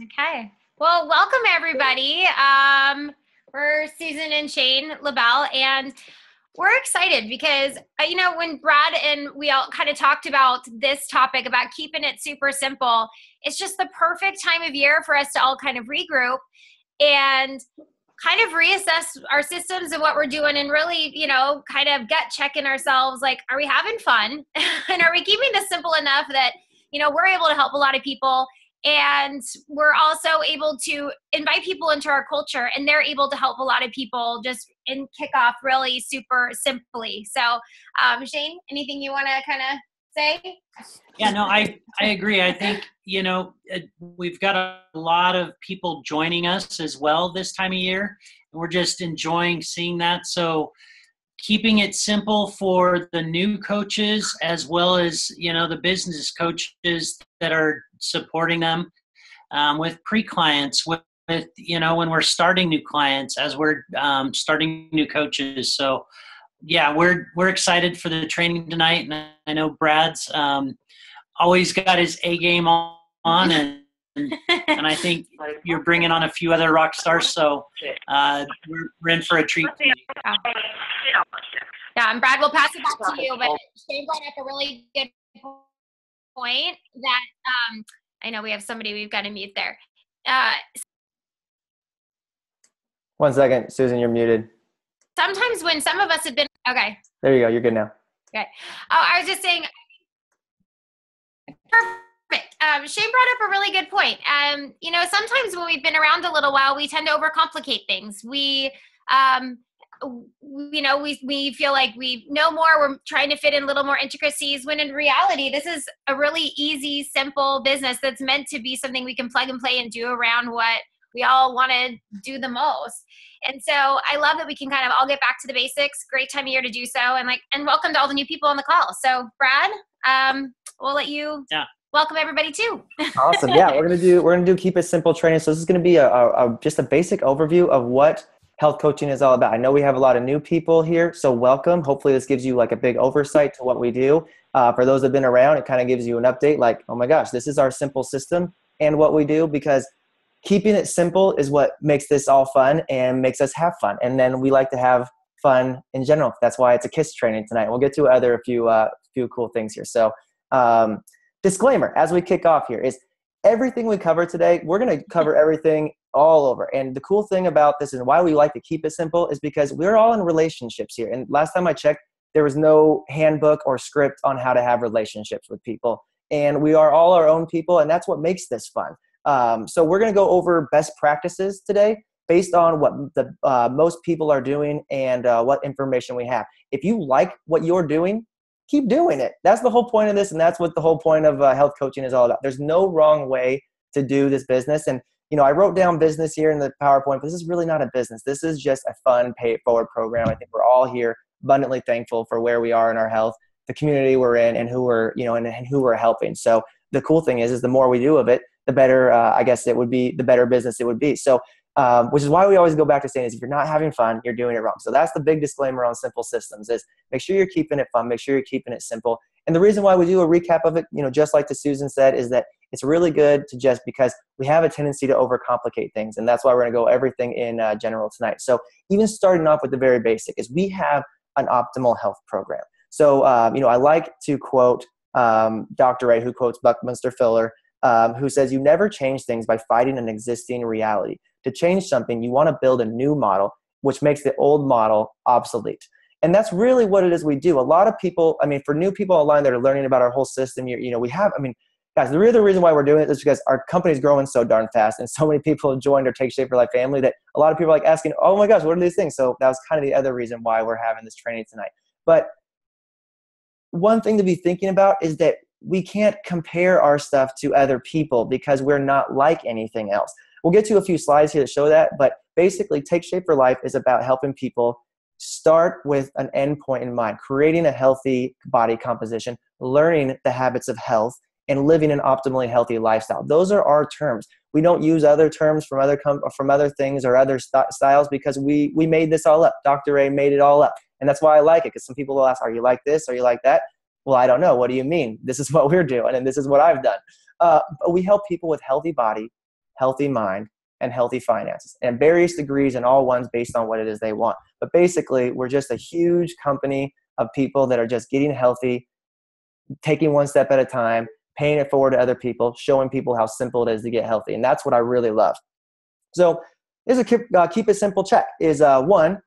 Okay. Well, welcome everybody. We're Susan and Shane LaBelle, and we're excited because, when Brad and we all kind of talked about this topic about keeping it super simple, it's just the perfect time of year for us to all kind of regroup and kind of reassess our systems and what we're doing and really, kind of gut checking ourselves. Like, are we having fun? And are we keeping this simple enough that, we're able to help a lot of people? And we're also able to invite people into our culture, and they're able to help a lot of people just and kick off really super simply. So, Shane, anything you want to kind of say? Yeah, no, I agree. I think, we've got a lot of people joining us as well this time of year, and we're just enjoying seeing that. So keeping it simple for the new coaches as well as, the business coaches that are supporting them with pre-clients, with, when we're starting new clients, as we're starting new coaches. So yeah, we're excited for the training tonight, and I know Brad's always got his A game on, and I think you're bringing on a few other rock stars, so we're in for a treat. Yeah, and Brad, we'll pass it back to you, but Shane brought up a really good point that I know we have somebody we've got to mute there. 1 second, Susan, you're muted. Sometimes when some of us have been, okay. There you go, you're good now. Okay. Oh, I was just saying, perfect. Shane brought up a really good point. Sometimes when we've been around a little while, we tend to overcomplicate things. We feel like we know more. We're trying to fit in a little more intricacies, when in reality, this is a really easy, simple business that's meant to be something we can plug and play and do around what we all want to do the most. And so I love that we can kind of all get back to the basics. Great time of year to do so. And welcome to all the new people on the call. So Brad, we'll let you welcome everybody too. Awesome. Yeah, we're gonna do keep it simple training. So this is gonna be just a basic overview of what health coaching is all about. I know we have a lot of new people here, so welcome. Hopefully this gives you like a big oversight to what we do. For those that have been around, it kind of gives you an update like, oh my gosh, this is our simple system and what we do, because keeping it simple is what makes this all fun and makes us have fun. And then we like to have fun in general. That's why it's a KISS training tonight. We'll get to a few cool things here. So disclaimer, as we kick off here, is everything we cover today, we're going to cover everything all over. And the cool thing about this and why we like to keep it simple is because we're all in relationships here. And last time I checked, there was no handbook or script on how to have relationships with people. And we are all our own people, and that's what makes this fun. So we're going to go over best practices today based on what the most people are doing and what information we have. If you like what you're doing, keep doing it. That's the whole point of this, and that's what the whole point of health coaching is all about. There's no wrong way to do this business. And I wrote down business here in the PowerPoint, but this is really not a business. This is just a fun, pay-it-forward program. I think we're all here abundantly thankful for where we are in our health, the community we're in, and who we're, and who we're helping. So the cool thing is the more we do of it, the better, I guess it would be, the better business it would be. So, which is why we always go back to saying is if you're not having fun, you're doing it wrong. So that's the big disclaimer on simple systems is make sure you're keeping it fun, make sure you're keeping it simple. And the reason why we do a recap of it, just like the Susan said, is that it's really good to just because we have a tendency to overcomplicate things. And that's why we're going to go everything in general tonight. So even starting off with the very basic is we have an optimal health program. So, I like to quote Dr. Ray, who quotes Buckminster Fuller, who says, you never change things by fighting an existing reality. To change something, you want to build a new model, which makes the old model obsolete. And that's really what it is we do. A lot of people, for new people online that are learning about our whole system, guys, the real reason why we're doing it is because our company's growing so darn fast and so many people have joined our Take Shape for Life family that a lot of people are like asking, oh my gosh, what are these things? So that was kind of the other reason why we're having this training tonight. But one thing to be thinking about is that we can't compare our stuff to other people because we're not like anything else. We'll get to a few slides here to show that, but basically Take Shape for Life is about helping people start with an end point in mind, creating a healthy body composition, learning the habits of health, and living an optimally healthy lifestyle. Those are our terms. We don't use other terms from other things or other styles because we made this all up. Dr. Ray made it all up. And that's why I like it, because some people will ask, are you like this? Are you like that? Well, I don't know. What do you mean? This is what we're doing, and this is what I've done. But we help people with healthy body, healthy mind, and healthy finances, and various degrees in all ones based on what it is they want. But basically, we're just a huge company of people that are just getting healthy, taking one step at a time, paying it forward to other people, showing people how simple it is to get healthy. And that's what I really love. So here's a keep it simple check is one,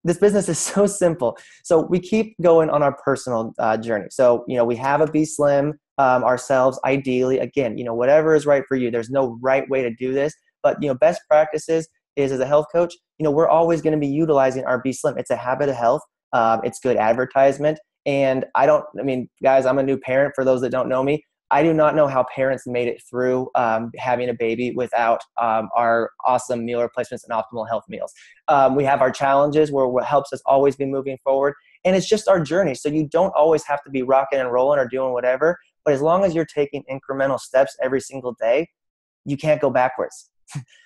this business is so simple. So we keep going on our personal journey. So, we have a Be Slim ourselves, ideally, again, whatever is right for you. There's no right way to do this, but, best practices is as a health coach, we're always going to be utilizing our Be Slim. It's a habit of health. It's good advertisement. And guys, I'm a new parent for those that don't know me. I do not know how parents made it through having a baby without our awesome meal replacements and optimal health meals. We have our challenges where what helps us always be moving forward. And it's just our journey. So you don't always have to be rocking and rolling or doing whatever. But as long as you're taking incremental steps every single day, you can't go backwards.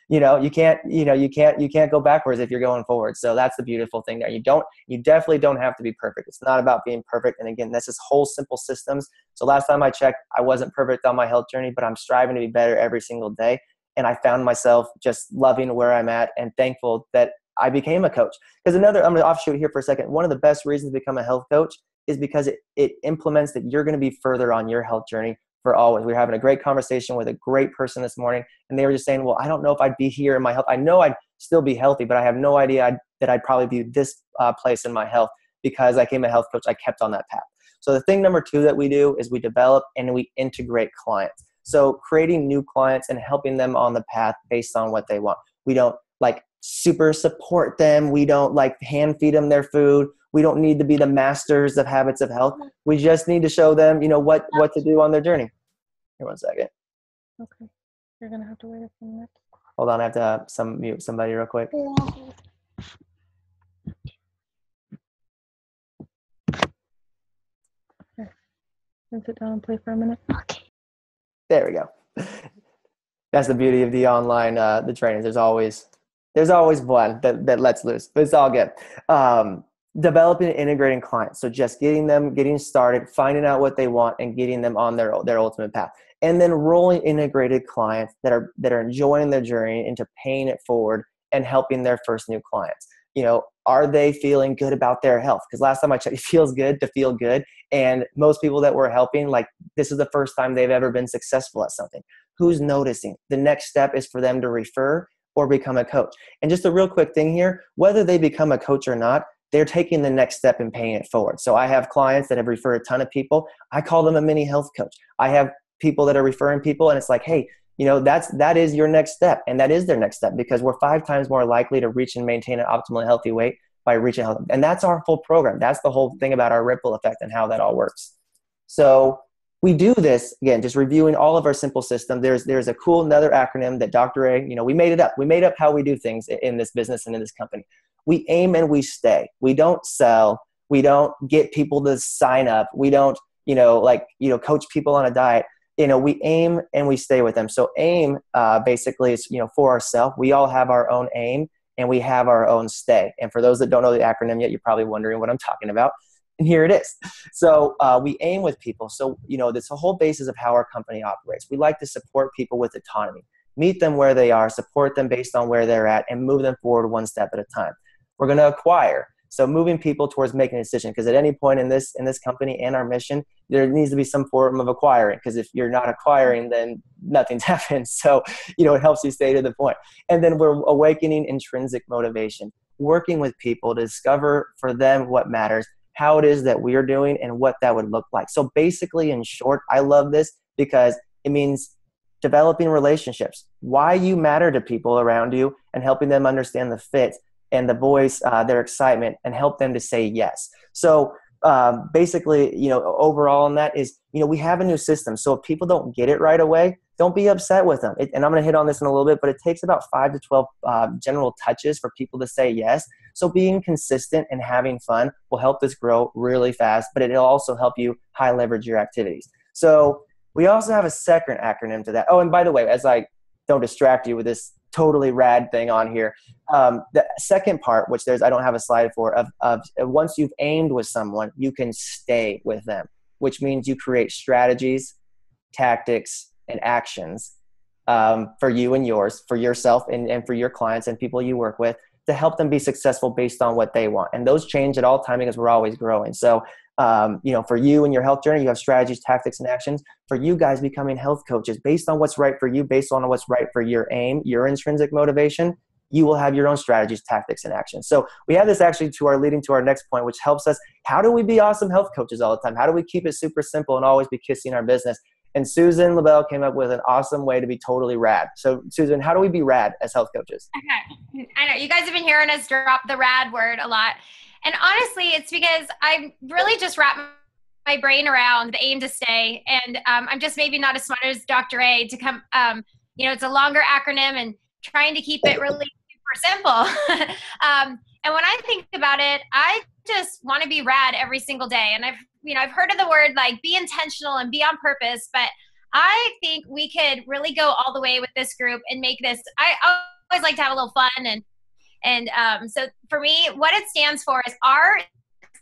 You can't go backwards if you're going forward. So that's the beautiful thing there. You definitely don't have to be perfect. It's not about being perfect. And again, this is whole simple systems. So last time I checked, I wasn't perfect on my health journey, but I'm striving to be better every single day. And I found myself just loving where I'm at and thankful that I became a coach. Because I'm going to offshoot here for a second. One of the best reasons to become a health coach is because it implements that you're going to be further on your health journey for always. We were having a great conversation with a great person this morning, and they were just saying, well, I don't know if I'd be here in my health. I know I'd still be healthy, but I have no idea that I'd probably be this place in my health because I became a health coach. I kept on that path. So the thing number 2 that we do is we develop and we integrate clients. So creating new clients and helping them on the path based on what they want. We don't super support them. We don't hand feed them their food. We don't need to be the masters of habits of health. We just need to show them, what to do on their journey. Here, one second. Okay. You're going to have to wait a few minutes. Hold on. I have to mute somebody real quick. Here. Can sit down and play for a minute? Okay. There we go. That's the beauty of the online, the trainings. There's always one that lets loose, but it's all good. Developing and integrating clients. So just getting started, finding out what they want and getting them on their ultimate path. And then rolling integrated clients that are enjoying their journey into paying it forward and helping their first new clients. Are they feeling good about their health? Because last time I checked, it feels good to feel good. And most people that we're helping, this is the first time they've ever been successful at something. Who's noticing? The next step is for them to refer or become a coach. And just a real quick thing here, whether they become a coach or not, they're taking the next step and paying it forward. So I have clients that have referred a ton of people. I call them a mini health coach. I have people that are referring people, and it's like, hey, that is your next step. And that is their next step because we're 5 times more likely to reach and maintain an optimally healthy weight by reaching health. And that's our full program. That's the whole thing about our ripple effect and how that all works. So we do this, again, just reviewing all of our simple system. There's a cool another acronym that Dr. A, we made it up. We made up how we do things in this business and in this company. We aim and we stay. We don't sell. We don't get people to sign up. We don't, coach people on a diet. We aim and we stay with them. So aim basically is, for ourselves. We all have our own aim and we have our own stay. And for those that don't know the acronym yet, you're probably wondering what I'm talking about. And here it is. So we aim with people. So, this whole basis of how our company operates. We like to support people with autonomy. Meet them where they are, support them based on where they're at, and move them forward one step at a time. We're going to acquire. So moving people towards making a decision, because at any point in this company and our mission, there needs to be some form of acquiring, because if you're not acquiring, then nothing's happened. So, it helps you stay to the point. And then we're awakening intrinsic motivation, working with people to discover for them what matters, how it is that we're doing, and what that would look like. So basically, in short, I love this because it means developing relationships, why you matter to people around you, and helping them understand the fit and the voice, their excitement, and help them to say yes. So basically, overall in that is, we have a new system. So if people don't get it right away, don't be upset with them. And I'm going to hit on this in a little bit, but it takes about 5 to 12 general touches for people to say yes. So being consistent and having fun will help this grow really fast, but it'll also help you high leverage your activities. So we also have a second acronym to that. Oh, and by the way, as I don't distract you with this totally rad thing on here. The second part, which I don't have a slide for, of once you've aimed with someone, you can stay with them, which means you create strategies, tactics, and actions for you and yours, for yourself and for your clients and people you work with, to help them be successful based on what they want. And those change at all time because we're always growing. So, for you and your health journey, you have strategies, tactics, and actions. For you guys becoming health coaches, based on what's right for you, based on what's right for your aim, your intrinsic motivation, you will have your own strategies, tactics, and actions. So we have this actually leading to our next point, which helps us. How do we be awesome health coaches all the time? How do we keep it super simple and always be kissing our business? And Susan LaBelle came up with an awesome way to be totally rad. So Susan, how do we be rad as health coaches? Okay. I know you guys have been hearing us drop the rad word a lot. And honestly, it's because I really just wrapped my brain around the aim to stay. And I'm just maybe not as smart as Dr. A to come, it's a longer acronym and trying to keep it really super simple. And when I think about it, I just want to be rad every single day. And I've heard of the word like be intentional and be on purpose, but I think we could really go all the way with this group and make this, I always like to have a little fun. So for me, what it stands for is R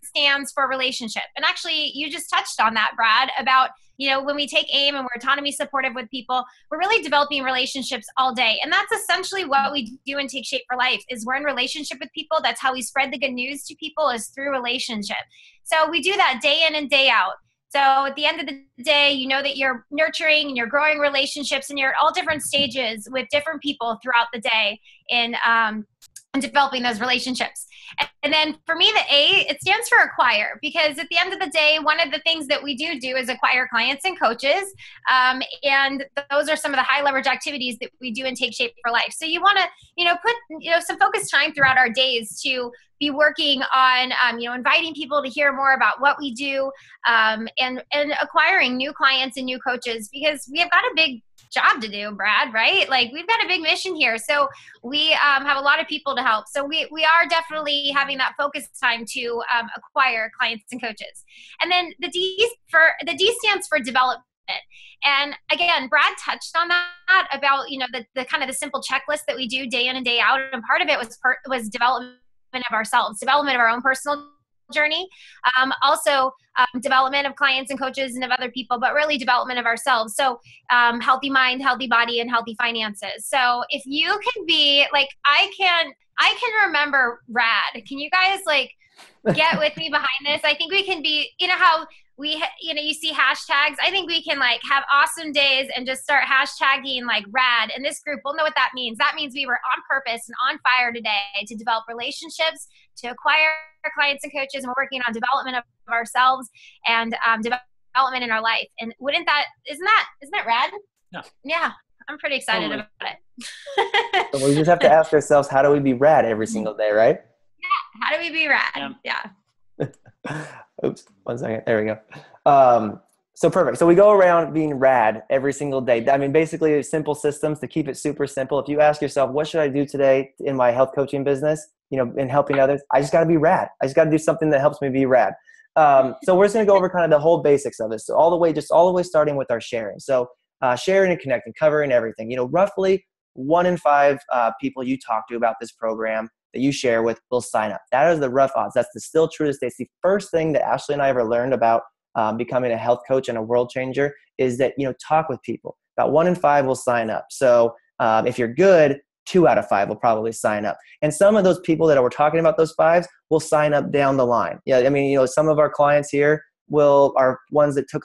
stands for relationship. And actually you just touched on that, Brad, about, when we take aim and we're autonomy supportive with people, we're really developing relationships all day. And that's essentially what we do in Take Shape for Life is we're in relationship with people. That's how we spread the good news to people is through relationship. So we do that day in and day out. So at the end of the day, you know that you're nurturing and you're growing relationships and you're at all different stages with different people throughout the day in developing those relationships. And then for me, the A, it stands for acquire, because at the end of the day, one of the things that we do is acquire clients and coaches. And those are some of the high leverage activities that we do in Take Shape for Life. So you want to, put, some focused time throughout our days to be working on, inviting people to hear more about what we do, and acquiring new clients and new coaches, because we have got a big job to do, Brad, right? Like we've got a big mission here. So we have a lot of people to help. So we are definitely having that focus time to acquire clients and coaches. And then the D stands for development. And again, Brad touched on that about, the kind of the simple checklist that we do day in and day out. And part of it was development of ourselves, development of our own personal journey, also development of clients and coaches and of other people, but really development of ourselves. So healthy mind, healthy body, and healthy finances. So if you can be like, I can remember rad. Can you guys get with me behind this? I think we can be, how you see hashtags. I think we can have awesome days and just start hashtagging rad. And this group will know what that means. That means we were on purpose and on fire today to develop relationships, to acquire clients and coaches, and we're working on development of ourselves and development in our life. And isn't that rad? No. Yeah. I'm pretty excited about it. So we just have to ask ourselves, how do we be rad every single day, right? Yeah. How do we be rad? Yeah. Oops, 1 second. There we go. So perfect. So we go around being rad every single day. I mean, basically simple systems to keep it super simple. If you ask yourself, what should I do today in my health coaching business, in helping others, I just got to be rad. I just got to do something that helps me be rad. So we're just going to go over kind of the whole basics of this. So all the way starting with our sharing. So sharing and connecting, covering everything. Roughly 1 in 5 people you talk to about this program that you share with will sign up. That is the rough odds. That's still true to this day. It's the first thing that Ashley and I ever learned about becoming a health coach and a world changer is that, talk with people. About 1 in 5 will sign up. So if you're good, 2 out of 5 will probably sign up. And some of those people that we're talking about, those 5s, will sign up down the line. Yeah, I mean, some of our clients here are ones that took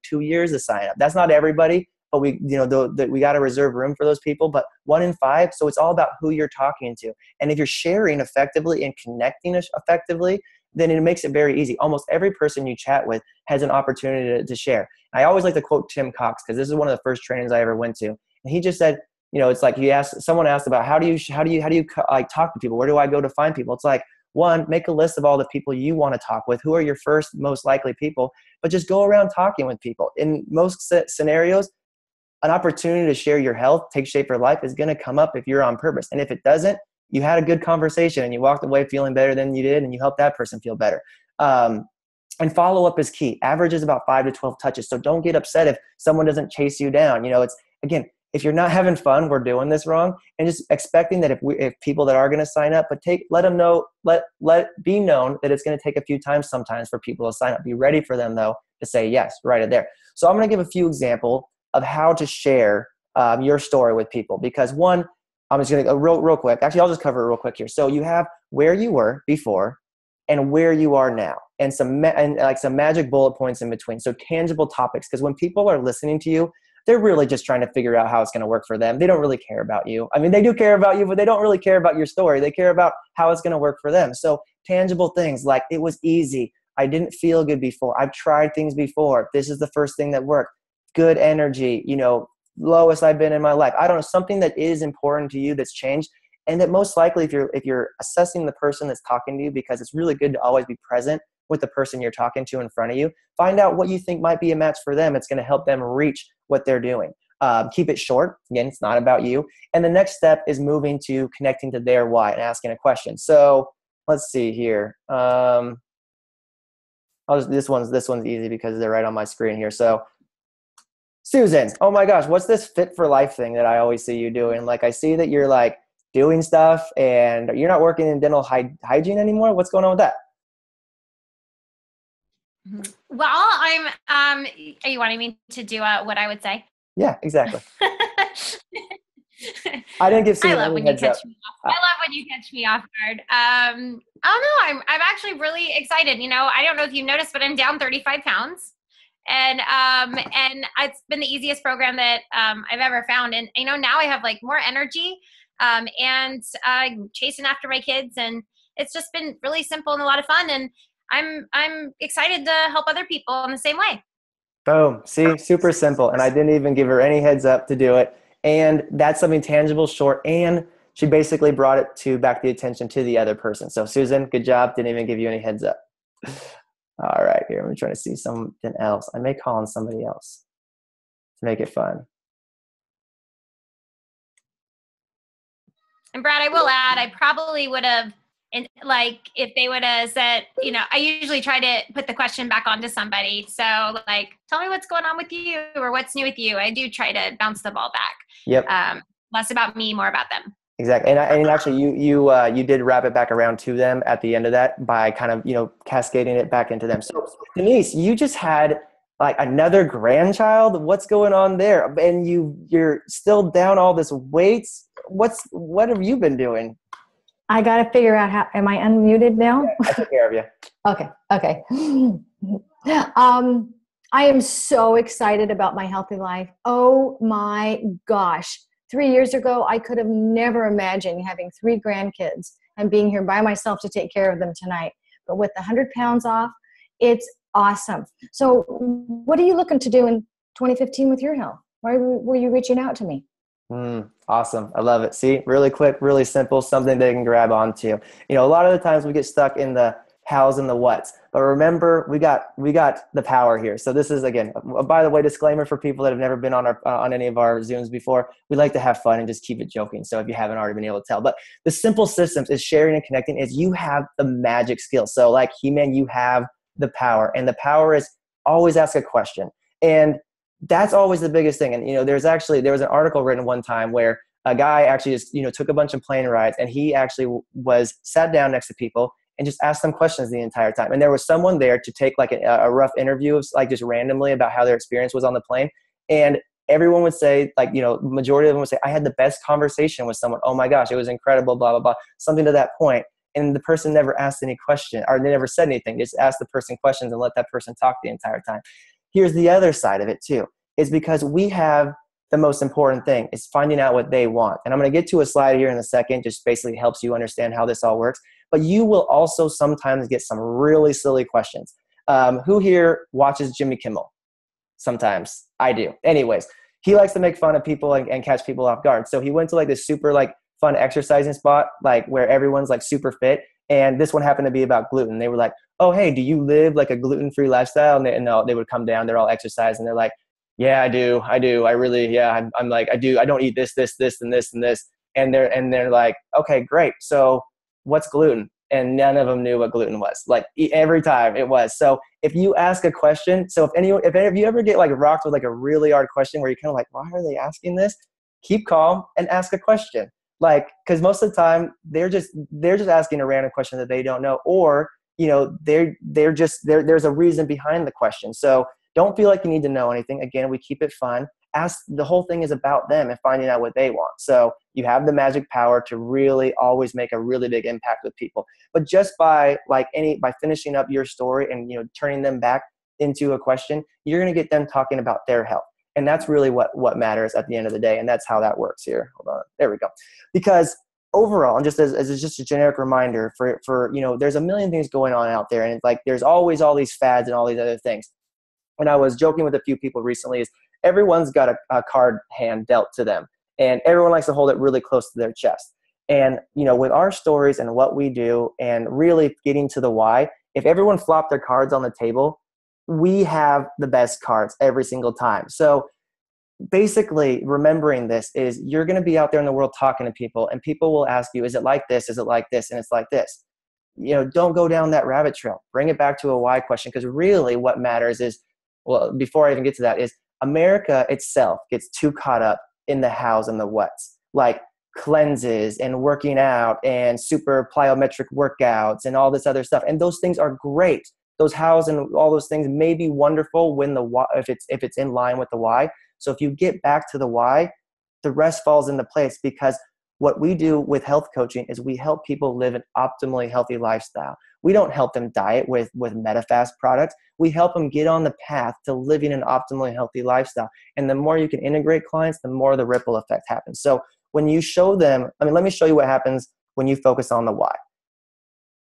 2 years to sign up. That's not everybody, but we got to reserve room for those people. But 1 in 5, so it's all about who you're talking to. And if you're sharing effectively and connecting effectively, then it makes it very easy. Almost every person you chat with has an opportunity to share. I always like to quote Tim Cox, because this is one of the first trainings I ever went to. And he just said, it's like someone asked about how do you talk to people? Where do I go to find people? It's like, 1, make a list of all the people you want to talk with. Who are your first most likely people? But just go around talking with people. In most scenarios, an opportunity to share your health, Take Shape for Life, is going to come up if you're on purpose. And if it doesn't, you had a good conversation and you walked away feeling better than you did and you helped that person feel better. And follow up is key. Average is about 5 to 12 touches. So don't get upset if someone doesn't chase you down. If you're not having fun, we're doing this wrong. And just expecting that if people that are going to sign up, but let them know, let be known that it's going to take a few times sometimes for people to sign up. Be ready for them though to say yes, right there. So I'm going to give a few examples of how to share your story with people. Because one, I'm just going to go real quick. Actually, I'll just cover it real quick here. So you have where you were before and where you are now, and some magic bullet points in between. So tangible topics, because when people are listening to you, they're really just trying to figure out how it's going to work for them. They don't really care about you. I mean, they do care about you, but they don't really care about your story. They care about how it's going to work for them. So tangible things like, it was easy. I didn't feel good before. I've tried things before. This is the first thing that worked. Good energy, lowest I've been in my life. I don't know, something that is important to you that's changed. And that most likely, if you're assessing the person that's talking to you, because it's really good to always be present with the person you're talking to in front of you, find out what you think might be a match for them. It's going to help them reach what they're doing. Keep it short. Again, it's not about you. And the next step is moving to connecting to their why and asking a question. So let's see here. This one's easy because they're right on my screen here. So Susan, oh my gosh, what's this Fit for Life thing that I always see you doing? Like, I see that you're like doing stuff and you're not working in dental hygiene anymore. What's going on with that? Well, are you wanting me to do what I would say? Yeah, exactly. I didn't give Susan I love when you heads up. catch me off. I love when you catch me off guard. I don't know. I'm actually really excited. I don't know if you've noticed, but I'm down 35 pounds. And it's been the easiest program that I've ever found. And now I have like more energy and chasing after my kids, and it's just been really simple and a lot of fun. And I'm excited to help other people in the same way. Boom. See, super simple. And I didn't even give her any heads up to do it. And that's something tangible, short, and she basically brought it back the attention to the other person. So Susan, good job. Didn't even give you any heads up. All right, here, I'm trying to see something else. I may call on somebody else to make it fun. And Brad, I will add, I probably would have, if they would have said, I usually try to put the question back onto somebody. So like, tell me what's going on with you or what's new with you. I do try to bounce the ball back. Yep. Less about me, more about them. Exactly. And actually you did wrap it back around to them at the end of that by kind of, cascading it back into them. So Denise, you just had like another grandchild. What's going on there? And you're still down all this weight. What have you been doing? I got to figure out how, am I unmuted now? Yeah, I took care of you. Okay. I am so excited about my healthy life. Oh my gosh. 3 years ago, I could have never imagined having 3 grandkids and being here by myself to take care of them tonight. But with the 100 pounds off, it's awesome. So what are you looking to do in 2015 with your health? Why were you reaching out to me? Awesome. I love it. See, really quick, really simple, something they can grab onto. A lot of the times we get stuck in the hows and the whats, but remember, we got the power here. So this is, again, by the way, disclaimer for people that have never been on any of our Zooms before. We like to have fun and just keep it joking. So if you haven't already been able to tell, but the simple systems is sharing and connecting is you have the magic skill. So like He-Man, you have the power, and the power is always ask a question. And that's always the biggest thing. And, there was an article written one time where a guy actually just, took a bunch of plane rides, and he actually sat down next to people and just asked them questions the entire time. And there was someone there to take like a rough interview of like just randomly about how their experience was on the plane. And everyone would say, like, majority of them would say, I had the best conversation with someone. Oh my gosh, it was incredible, blah, blah, blah, something to that point. And the person never asked any question, or they never said anything. Just asked the person questions and let that person talk the entire time. Here's the other side of it too, is because we have the most important thing is finding out what they want. And I'm going to get to a slide here in a second, just basically helps you understand how this all works. But you will also sometimes get some really silly questions. Who here watches Jimmy Kimmel? Sometimes. I do. Anyways, he likes to make fun of people and catch people off guard. So he went to like this super like fun exercising spot, like where everyone's like super fit. And this one happened to be about gluten. They were like, oh, hey, do you live like a gluten-free lifestyle? And they would come down, they're all exercising. They're like, yeah, I do. I really, yeah, I'm like, I do. I don't eat this, and this, and this. And they're like, okay, great. So what's gluten? And none of them knew what gluten was. Like every time it was. So if you ask a question, so if you ever get like rocked with like a really hard question where you're kind of like, why are they asking this? Keep calm and ask a question. Like, cause most of the time they're just asking a random question that they don't know, or, there's a reason behind the question. So don't feel like you need to know anything. Again, we keep it fun. The whole thing is about them and finding out what they want. So you have the magic power to really always make a really big impact with people. But just by finishing up your story and, turning them back into a question, you're going to get them talking about their health. And that's really what matters at the end of the day. And that's how that works here. Hold on. There we go. Because overall, and just as just a generic reminder for there's a million things going on out there. And it's like, there's always all these fads and all these other things. And I was joking with a few people recently is everyone's got a card hand dealt to them, and everyone likes to hold it really close to their chest. And, with our stories and what we do and really getting to the why, if everyone flopped their cards on the table, we have the best cards every single time. So basically remembering this is you're going to be out there in the world talking to people, and people will ask you, is it like this? Is it like this? And it's like this. Don't go down that rabbit trail. Bring it back to a why question, because really what matters is, well, before I even get to that, is America itself gets too caught up in the hows and the whats, like cleanses and working out and super plyometric workouts and all this other stuff. And those things are great. Those hows and all those things may be wonderful when if it's in line with the why. So if you get back to the why, the rest falls into place, because what we do with health coaching is we help people live an optimally healthy lifestyle. We don't help them diet with MetaFast products. We help them get on the path to living an optimally healthy lifestyle. And the more you can integrate clients, the more the ripple effect happens. So when you show them, let me show you what happens when you focus on the why.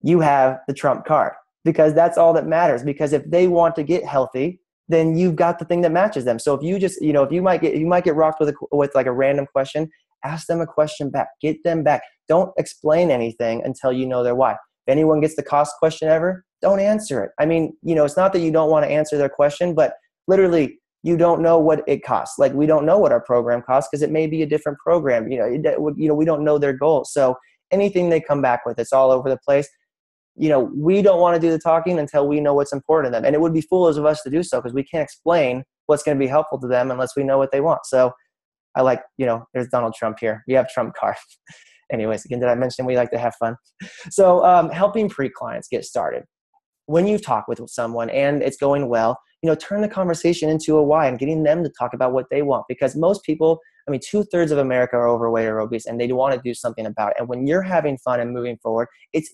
You have the trump card, because that's all that matters. Because if they want to get healthy, then you've got the thing that matches them. So if you just, if you might get rocked with like a random question, ask them a question back, get them back. Don't explain anything until you know their why. If anyone gets the cost question ever, don't answer it. It's not that you don't want to answer their question, but literally you don't know what it costs. Like, we don't know what our program costs because it may be a different program. We don't know their goals. So anything they come back with, it's all over the place. We don't want to do the talking until we know what's important to them. And it would be foolish of us to do so, because we can't explain what's going to be helpful to them unless we know what they want. So I like, there's Donald Trump here. We have Trump card. Anyways, again, did I mention we like to have fun? So helping pre-clients get started. When you talk with someone and it's going well, turn the conversation into a why and getting them to talk about what they want. Because most people, 2/3 of America are overweight or obese, and they want to do something about it. And when you're having fun and moving forward, it's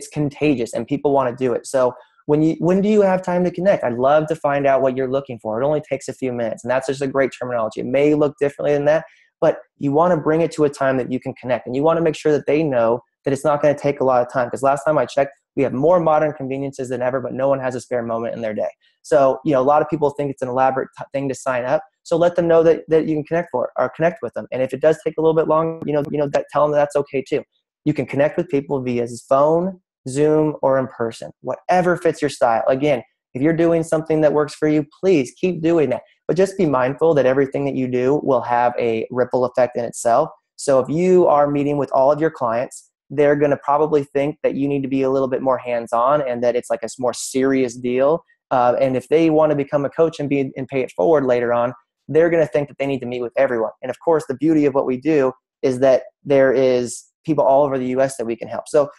contagious, and people want to do it. So when do you have time to connect? I'd love to find out what you're looking for. It only takes a few minutes, and that's just a great terminology. It may look differently than that, but you want to bring it to a time that you can connect, and you want to make sure that they know that it's not going to take a lot of time. Because last time I checked, we have more modern conveniences than ever, but no one has a spare moment in their day. So, a lot of people think it's an elaborate thing to sign up. So let them know that you can connect with them. And if it does take a little bit longer, tell them that's okay too. You can connect with people via phone, Zoom, or in person, whatever fits your style. Again, if you're doing something that works for you, please keep doing that. But just be mindful that everything that you do will have a ripple effect in itself. So if you are meeting with all of your clients, they're going to probably think that you need to be a little bit more hands-on and that it's like a more serious deal. And if they want to become a coach and pay it forward later on, they're going to think that they need to meet with everyone. And of course, the beauty of what we do is that there is people all over the U.S. that we can help. So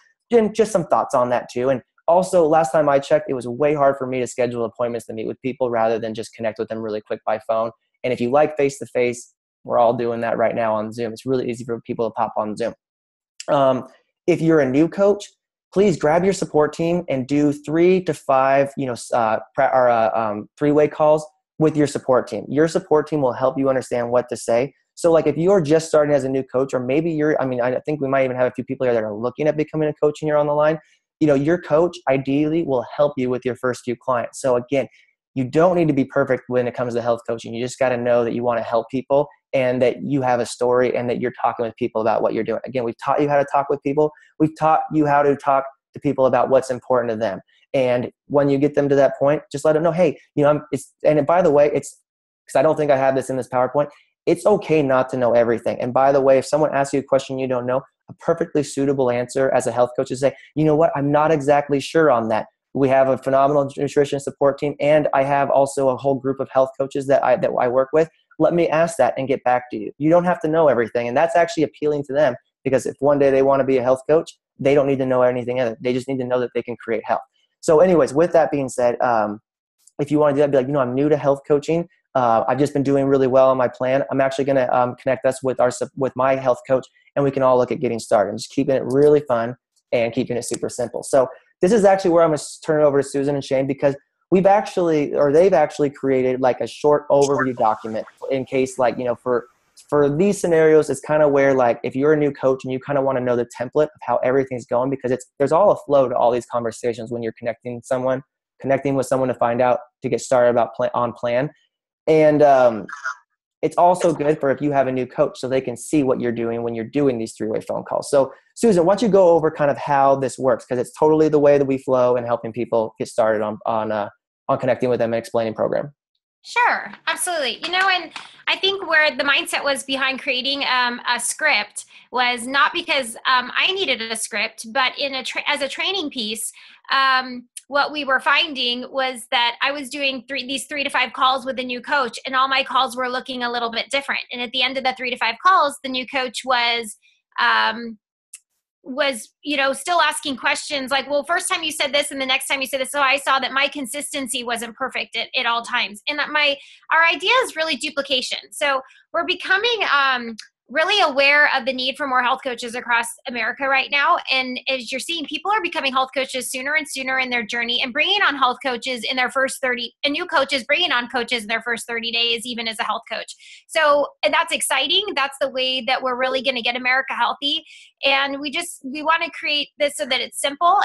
just some thoughts on that too. And also, last time I checked, it was way hard for me to schedule appointments to meet with people rather than just connect with them really quick by phone. And if you like face-to-face, we're all doing that right now on Zoom. It's really easy for people to pop on Zoom. If you're a new coach, please grab your support team and do 3 to 5, three-way calls with your support team. Your support team will help you understand what to say. So like if you're just starting as a new coach, or maybe I think we might even have a few people here that are looking at becoming a coach and you're on the line, your coach ideally will help you with your first few clients. So again, you don't need to be perfect when it comes to health coaching. You just got to know that you want to help people and that you have a story and that you're talking with people about what you're doing. Again, we've taught you how to talk with people. We've taught you how to talk to people about what's important to them. And when you get them to that point, just let them know, hey, and by the way, it's because I don't think I have this in this PowerPoint. It's okay not to know everything. And by the way, if someone asks you a question you don't know, a perfectly suitable answer as a health coach is say, you know what, I'm not exactly sure on that. We have a phenomenal nutrition support team, and I have also a whole group of health coaches that I work with. Let me ask that and get back to you. You don't have to know everything, and that's actually appealing to them, because if one day they want to be a health coach, they don't need to know anything other. They just need to know that they can create health. So anyways, with that being said, if you want to do that, be like, I'm new to health coaching. I've just been doing really well on my plan. I'm actually going to connect us with my health coach, and we can all look at getting started and just keeping it really fun and keeping it super simple. So this is actually where I'm going to turn it over to Susan and Shane, because they've actually created like a short overview document in case, like, for these scenarios. It's kind of where, like, if you're a new coach and you kind of want to know the template of how everything's going, because there's all a flow to all these conversations when you're connecting with someone to find out, to get started on plan. And it's also good for if you have a new coach, so they can see what you're doing when you're doing these 3-way phone calls. So Susan, why don't you go over kind of how this works? Because it's totally the way that we flow and helping people get started on connecting with them and explaining program. Sure, absolutely. And I think where the mindset was behind creating a script was not because I needed a script, but as a training piece, what we were finding was that I was doing these 3 to 5 calls with a new coach, and all my calls were looking a little bit different. And at the end of the 3 to 5 calls, the new coach was still asking questions like, well, first time you said this and the next time you said this. So I saw that my consistency wasn't perfect at all times. And our idea is really duplication. So we're becoming really aware of the need for more health coaches across America right now. And as you're seeing, people are becoming health coaches sooner and sooner in their journey, and bringing on health coaches in their first 30, and new coaches bringing on coaches in their first 30 days, even as a health coach. So that's exciting. That's the way that we're really going to get America healthy. And we want to create this so that it's simple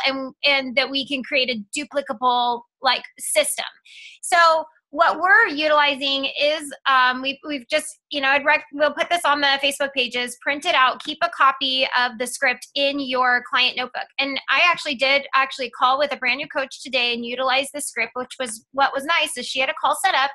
and that we can create a duplicable like system. So what we're utilizing is we've just, we'll put this on the Facebook pages, print it out, keep a copy of the script in your client notebook. And I actually did call with a brand new coach today and utilize the script, which was what was nice is she had a call set up.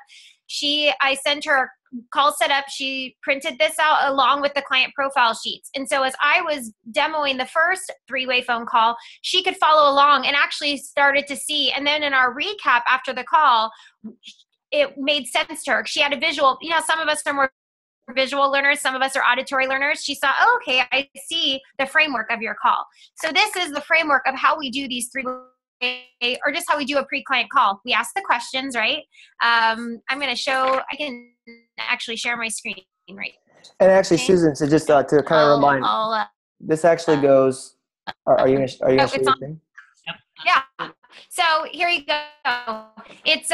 I sent her a call set up. She printed this out along with the client profile sheets. And so as I was demoing the first 3-way phone call, she could follow along and actually started to see. And then in our recap after the call, it made sense to her. She had a visual, some of us are more visual learners, some of us are auditory learners. She saw, oh, okay, I see the framework of your call. So this is the framework of how we do these 3-way, or just how we do a pre-client call. We ask the questions, right? I can actually share my screen right. And actually, okay. Susan, so just to kind of remind, this actually goes, are you going to share your screen? Yeah. So here you go. It's,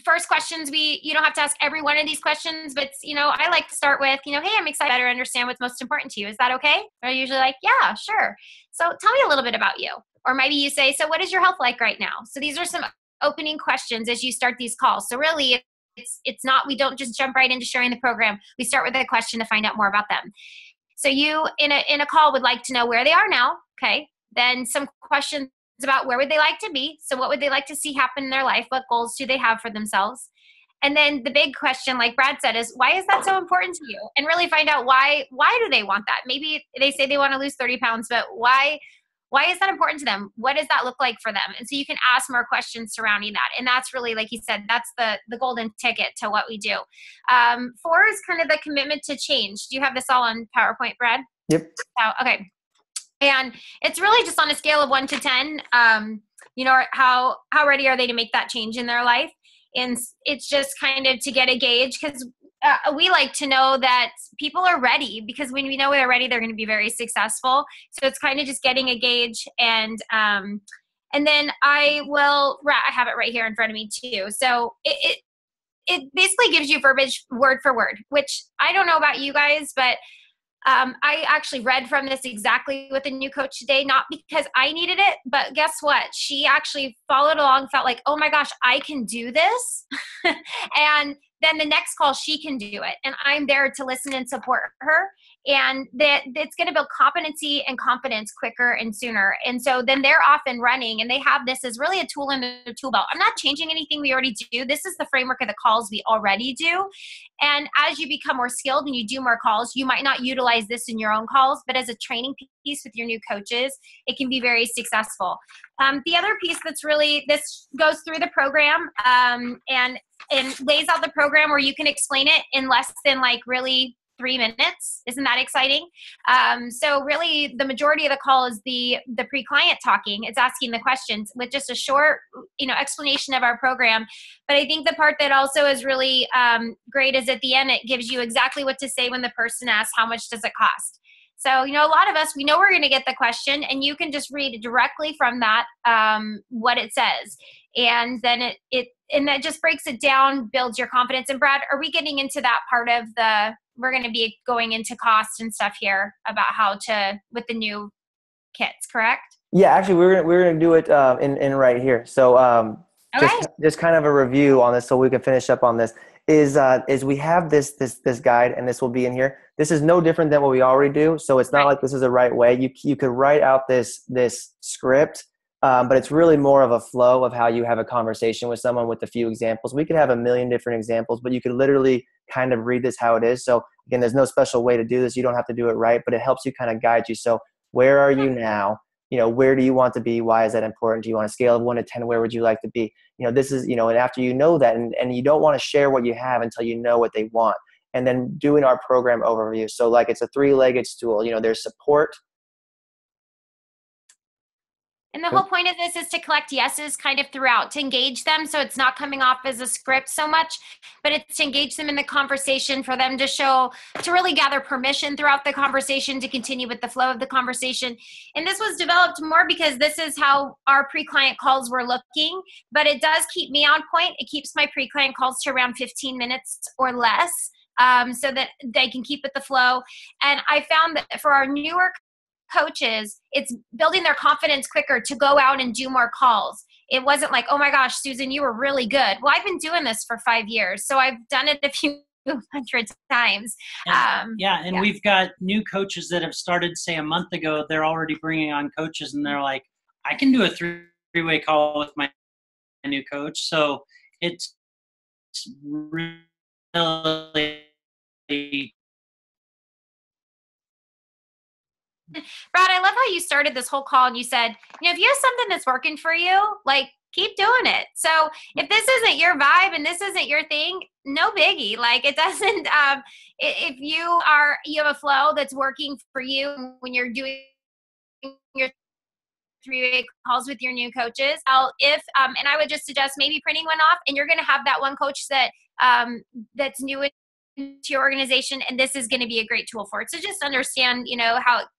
first questions, you don't have to ask every one of these questions, but I like to start with, hey, I'm excited to better understand what's most important to you. Is that okay? Or usually like, yeah, sure. So tell me a little bit about you. Or maybe you say, so what is your health like right now? So these are some opening questions as you start these calls. So really it's not, we don't just jump right into sharing the program. We start with a question to find out more about them. So you in a call would like to know where they are now. Okay. Then some questions about where would they like to be. So what would they like to see happen in their life? What goals do they have for themselves? And then the big question, like Brad said, is why is that so important to you? And really find out why do they want that? Maybe they say they want to lose 30 pounds, but why is that important to them? What does that look like for them? And so you can ask more questions surrounding that. And that's really, like he said, that's the golden ticket to what we do. 4 is kind of the commitment to change. Do you have this all on PowerPoint, Brad? Yep. Oh, okay. And it's really just on a scale of 1 to 10, how ready are they to make that change in their life? And it's just kind of to get a gauge, because we like to know that people are ready, because when we know they're ready, they're going to be very successful. So it's kind of just getting a gauge. And then I have it right here in front of me too. So it basically gives you verbiage word for word, which I don't know about you guys, but I actually read from this exactly with a new coach today, not because I needed it, but guess what? She actually followed along, felt like, oh my gosh, I can do this. And then the next call, she can do it. And I'm there to listen and support her. And that it's going to build competency and confidence quicker and sooner. And so then they're off and running, and they have this as really a tool in their tool belt. I'm not changing anything we already do. This is the framework of the calls we already do. And as you become more skilled and you do more calls, you might not utilize this in your own calls, but as a training piece with your new coaches, it can be very successful. The other piece that's really, this goes through the program and lays out the program where you can explain it in less than like really 3 minutes. Isn't that exciting? So really the majority of the call is the pre-client talking. It's asking the questions with just a short, explanation of our program. But I think the part that also is really great is at the end, it gives you exactly what to say when the person asks, how much does it cost? So, a lot of us, we know we're going to get the question, and you can just read directly from that what it says. And then and that just breaks it down, builds your confidence. And Brad, are we getting into that part of we're going to be going into cost and stuff here about how to, with the new kits, correct? Yeah, actually, we're gonna do it in right here. So Okay. just kind of a review on this, so we can finish up on this. Is we have this guide, and this will be in here. This is no different than what we already do, so it's not like this is the right way. You could write out this script, but it's really more of a flow of how you have a conversation with someone with a few examples. We could have a million different examples, but you could literally kind of read this how it is. So again, there's no special way to do this. You don't have to do it right, but it helps you kind of guide you. So where are you now? Where do you want to be? Why is that important? Do you want a scale of 1 to 10? Where would you like to be? This is, and after you know that, and you don't want to share what you have until you know what they want. And then doing our program overview. So like it's a 3-legged stool, there's support. And the whole point of this is to collect yeses kind of throughout, to engage them. So it's not coming off as a script so much, but it's to engage them in the conversation, for them to really gather permission throughout the conversation, to continue with the flow of the conversation. And this was developed more because this is how our pre-client calls were looking, but it does keep me on point. It keeps my pre-client calls to around 15 minutes or less, so that they can keep with the flow. And I found that for our newer coaches, it's building their confidence quicker to go out and do more calls. It wasn't like, oh my gosh, Susan, you were really good. Well, I've been doing this for 5 years, so I've done it a few hundred times. And we've got new coaches that have started, say, a month ago. They're already bringing on coaches, and they're like, I can do a three-way call with my new coach. So it's really Brad, I love how you started this whole call and you said, if you have something that's working for you, keep doing it. So if this isn't your vibe and this isn't your thing, no biggie. It doesn't, if you have a flow that's working for you when you're doing your 3-way calls with your new coaches, and I would just suggest maybe printing one off, and you're going to have that one coach that's new to your organization, and this is going to be a great tool for it. So just understand,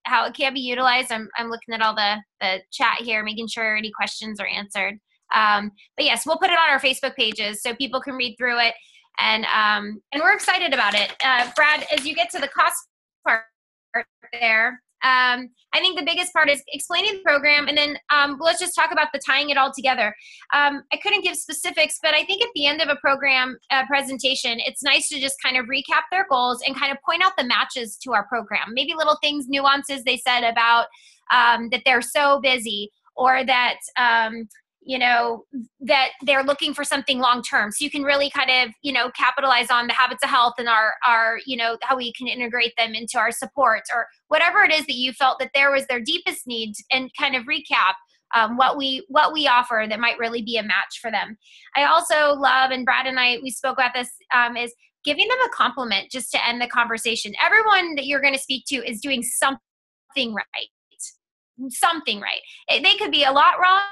how it can be utilized. I'm looking at all the chat here, making sure any questions are answered. But yes, we'll put it on our Facebook pages so people can read through it, and we're excited about it. Brad, as you get to the cost part there, I think the biggest part is explaining the program, and then let's just talk about the tying it all together. I couldn't give specifics, but I think at the end of a program presentation, it's nice to just kind of recap their goals and kind of point out the matches to our program. Maybe little things, nuances they said about that they're so busy, or that that they're looking for something long-term. So you can really kind of, capitalize on the habits of health and our, how we can integrate them into our support, or whatever it is that you felt that there was their deepest needs, and kind of recap what we offer that might really be a match for them. I also love, and Brad and I, we spoke about this, is giving them a compliment just to end the conversation. Everyone that you're going to speak to is doing something right. They could be a lot wrong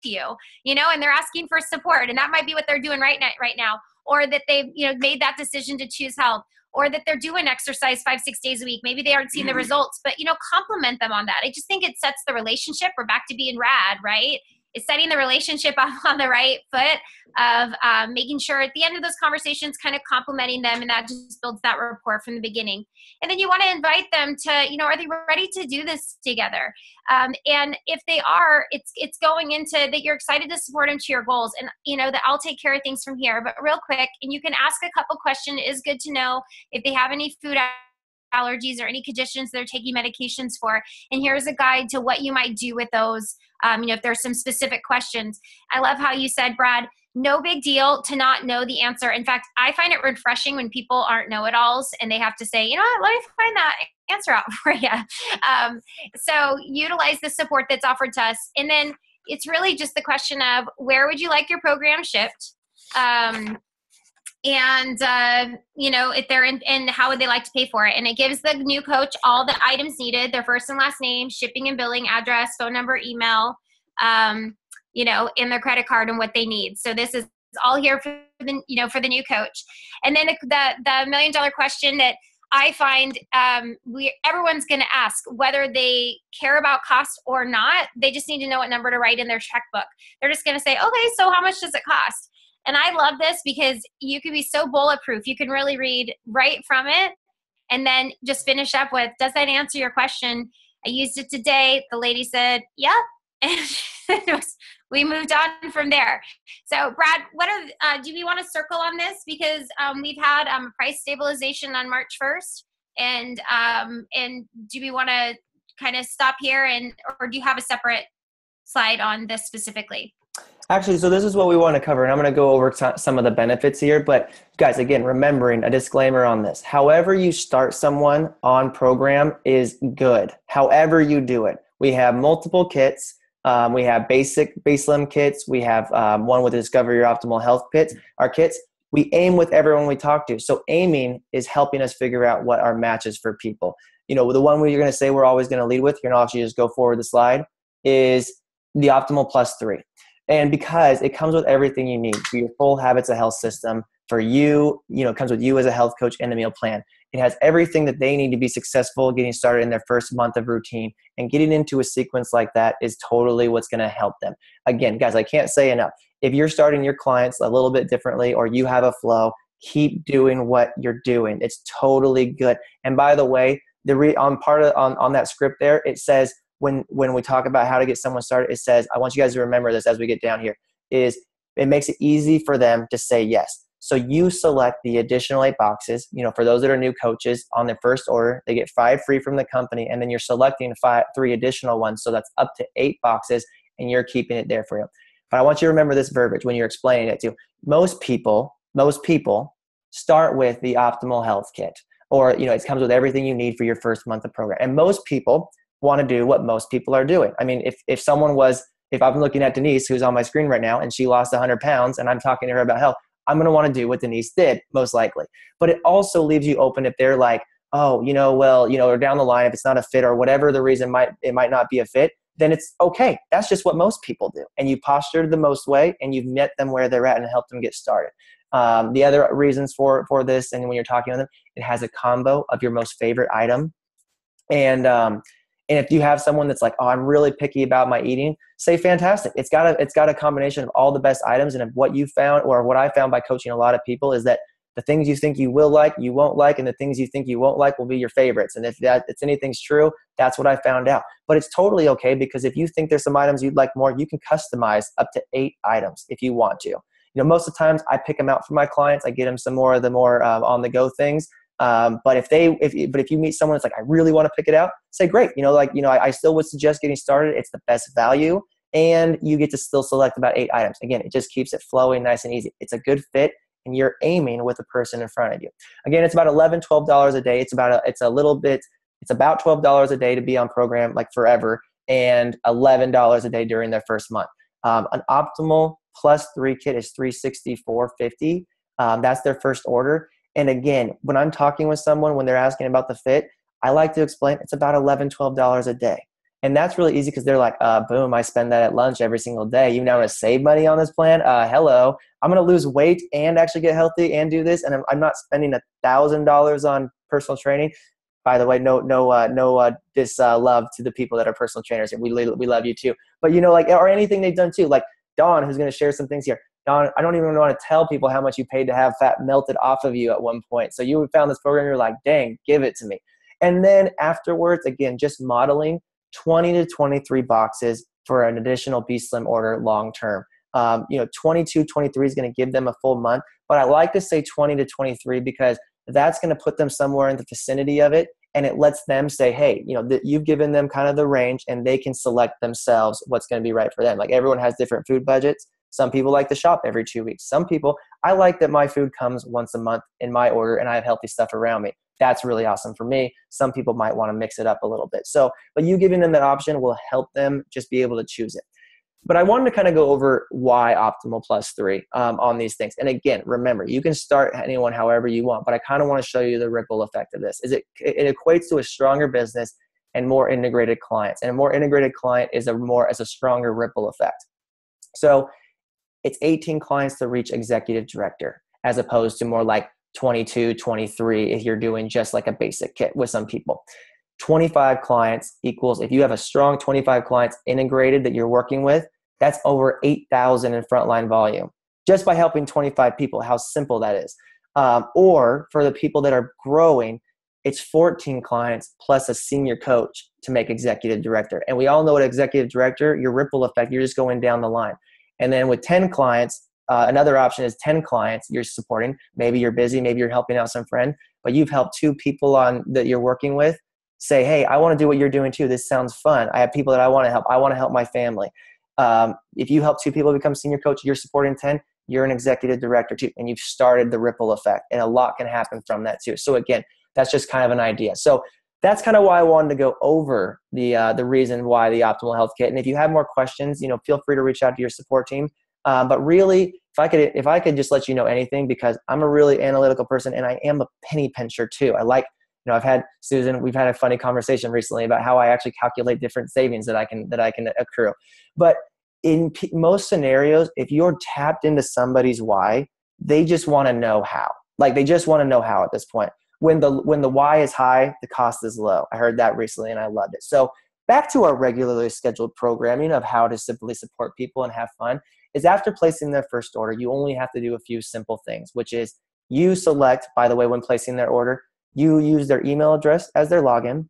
to you, and they're asking for support, and that might be what they're doing right now, or that they've, made that decision to choose health, or that they're doing exercise 5-6 days a week. Maybe they aren't seeing the results, but, compliment them on that. I just think it sets the relationship. We're back to being rad, right? It's setting the relationship up on the right foot of making sure at the end of those conversations, kind of complimenting them, and that just builds that rapport from the beginning. And then you want to invite them to, are they ready to do this together? And if they are, it's going into that you're excited to support them to your goals, and that I'll take care of things from here. But real quick, and you can ask a couple questions. It is good to know if they have any food allergies or any conditions they're taking medications for. And here's a guide to what you might do with those. If there's some specific questions. I love how you said, Brad, no big deal to not know the answer. In fact, I find it refreshing when people aren't know-it-alls and they have to say, let me find that answer out for you. So utilize the support that's offered to us. And then it's really just the question of, where would you like your program shipped? and if they're in, and how would they like to pay for it. And it gives the new coach all the items needed: their first and last name, shipping and billing, address, phone number, email, and their credit card and what they need. So this is all here for for the new coach. And then the $1 million question that I find everyone's going to ask, whether they care about cost or not. They just need to know what number to write in their checkbook. They're just going to say, okay, so how much does it cost? And I love this because you can be so bulletproof. You can really read right from it and then just finish up with, does that answer your question? I used it today. The lady said, yep. And we moved on from there. So Brad, do we want to circle on this? Because we've had price stabilization on March 1st. And do we want to kind of stop here or do you have a separate slide on this specifically? Actually, so this is what we want to cover, and I'm going to go over some of the benefits here. But guys, again, remembering a disclaimer on this. However you start someone on program is good. However you do it. We have multiple kits. We have basic base slim kits. We have one with Discover Your Optimal Health kits. Our kits, we aim with everyone we talk to. So aiming is helping us figure out what our match is for people. The one where you're going to say we're always going to lead with, you're going to actually just go forward the slide, is the Optimal Plus 3. And because it comes with everything you need for your full Habits of Health system, for you, it comes with you as a health coach and the meal plan. It has everything that they need to be successful getting started in their first month of routine. And getting into a sequence like that is totally what's going to help them. Again, guys, I can't say enough. If you're starting your clients a little bit differently or you have a flow, keep doing what you're doing. It's totally good. And by the way, on that script there, it says, when we talk about how to get someone started, it says, I want you guys to remember this as we get down here, is it makes it easy for them to say yes. So you select the additional 8 boxes. For those that are new coaches, on their first order, they get 5 free from the company, and then you're selecting 3 additional ones. So that's up to 8 boxes, and you're keeping it there for you. But I want you to remember this verbiage when you're explaining it too. Most people start with the Optimal Health Kit, or it comes with everything you need for your first month of program. And most people want to do what most people are doing. I mean, if I'm looking at Denise, who's on my screen right now, and she lost 100 pounds, and I'm talking to her about health, I'm going to want to do what Denise did, most likely. But it also leaves you open if they're like, or down the line, if it's not a fit or whatever the reason it might not be a fit, then it's okay. That's just what most people do. And you postured the most way, and you've met them where they're at and helped them get started. The other reasons for this, and when you're talking to them, it has a combo of your most favorite item. And if you have someone that's like, oh, I'm really picky about my eating, say fantastic. It's got a combination of all the best items. And of what you found, or what I found by coaching a lot of people, is that the things you think you will like, you won't like, and the things you think you won't like will be your favorites. And if anything's true, that's what I found out. But it's totally okay, because if you think there's some items you'd like more, you can customize up to 8 items if you want to. Most of the times I pick them out for my clients. I get them some more of the more on the go things. But if you meet someone that's like, I really want to pick it out, say great. I still would suggest getting started. It's the best value, and you get to still select about 8 items. Again, it just keeps it flowing nice and easy. It's a good fit, and you're aiming with the person in front of you. Again, it's about $11, $12 a day. It's about $12 a day to be on program like forever, and $11 a day during their first month. An Optimal Plus 3 kit is $364.50. That's their first order. And again, when I'm talking with someone, when they're asking about the fit, I like to explain it's about $11, $12 a day. And that's really easy because they're like, boom, I spend that at lunch every single day. You now want to save money on this plan? Hello. I'm going to lose weight and actually get healthy and do this. And I'm not spending $1,000 on personal training. By the way, no love to the people that are personal trainers. We love you too. But or anything they've done too. Like Dawn, who's going to share some things here. Don, I don't even want to tell people how much you paid to have fat melted off of you at one point. So you found this program, you're like, dang, give it to me. And then afterwards, again, just modeling 20 to 23 boxes for an additional B-Slim order long-term. 22, 23 is going to give them a full month. But I like to say 20 to 23 because that's going to put them somewhere in the vicinity of it. And it lets them say, hey, you've given them kind of the range, and they can select themselves what's going to be right for them. Like everyone has different food budgets. Some people like to shop every 2 weeks. Some people, I like that my food comes once a month in my order and I have healthy stuff around me. That's really awesome for me. Some people might want to mix it up a little bit. But you giving them that option will help them just be able to choose it. But I wanted to kind of go over why Optimal Plus 3 on these things. And again, remember, you can start anyone however you want, but I kind of want to show you the ripple effect of this. It equates to a stronger business and more integrated clients. And a more integrated client is a stronger ripple effect. So it's 18 clients to reach executive director, as opposed to more like 22, 23 if you're doing just like a basic kit with some people. 25 clients equals, if you have a strong 25 clients integrated that you're working with, that's over 8,000 in frontline volume just by helping 25 people. How simple that is. Or for the people that are growing, it's 14 clients plus a senior coach to make executive director. And we all know what executive director, your ripple effect, you're just going down the line. And then with 10 clients, another option is 10 clients you're supporting. Maybe you're busy, maybe you're helping out some friend, but you've helped 2 people that you're working with say, hey, I want to do what you're doing too. This sounds fun. I have people that I want to help. I want to help my family. If you help 2 people become senior coach, you're supporting 10, you're an executive director too. And you've started the ripple effect, and a lot can happen from that too. So again, that's just kind of an idea. So that's kind of why I wanted to go over the reason why the Optimal Health Kit. And if you have more questions, feel free to reach out to your support team. But really, if I could just let you know anything, because I'm a really analytical person and I am a penny pincher too. I like, I've had Susan, we've had a funny conversation recently about how I actually calculate different savings that I can accrue. But in most scenarios, if you're tapped into somebody's why, they just want to know how. Like they just want to know how at this point. When the why is high, the cost is low. I heard that recently and I loved it. So back to our regularly scheduled programming of how to simply support people and have fun is after placing their first order, you only have to do a few simple things, which is you select, by the way, when placing their order, you use their email address as their login,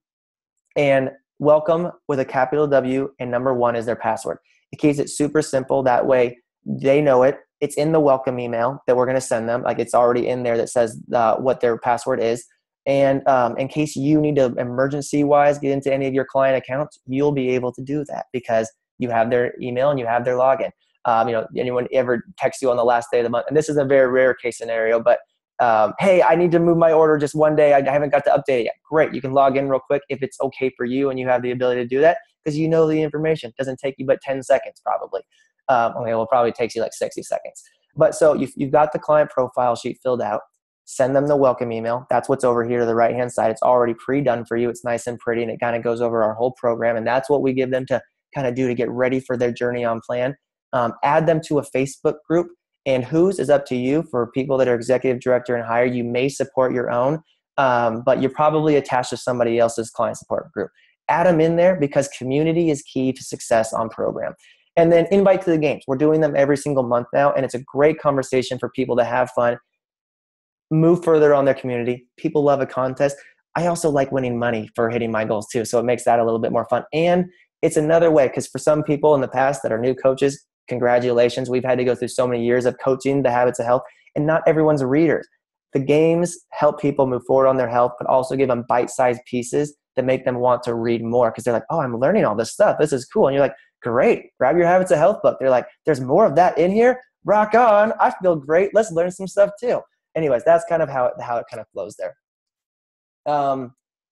and welcome with a capital W and number 1 is their password. It keeps it super simple. That way they know it. It's in the welcome email that we're going to send them. Like it's already in there that says what their password is. And in case you need to emergency-wise get into any of your client accounts, you'll be able to do that because you have their email and you have their login. Anyone ever text you on the last day of the month, and this is a very rare case scenario, but hey, I need to move my order just one day. I haven't got to update it yet. Great. You can log in real quick if it's okay for you and you have the ability to do that because you know the information. It doesn't take you but 10 seconds probably. Probably takes you like 60 seconds. But so you've got the client profile sheet filled out. Send them the welcome email. That's what's over here to the right-hand side. It's already pre-done for you. It's nice and pretty, and it kind of goes over our whole program. And that's what we give them to kind of do to get ready for their journey on plan. Add them to a Facebook group. And whose is up to you. For people that are executive director and higher, you may support your own, but you're probably attached to somebody else's client support group. Add them in there because community is key to success on program. And then invite to the games. We're doing them every single month now, and it's a great conversation for people to have fun, move further on their community. People love a contest. I also like winning money for hitting my goals too, so it makes that a little bit more fun. And it's another way, because for some people in the past that are new coaches, congratulations. We've had to go through so many years of coaching the habits of health, and not everyone's a reader. The games help people move forward on their health, but also give them bite-sized pieces that make them want to read more because they're like, oh, I'm learning all this stuff. This is cool. And you're like, great. Grab your Habits of Health book. They're like, there's more of that in here. Rock on. I feel great. Let's learn some stuff too. Anyways, that's kind of how it kind of flows there.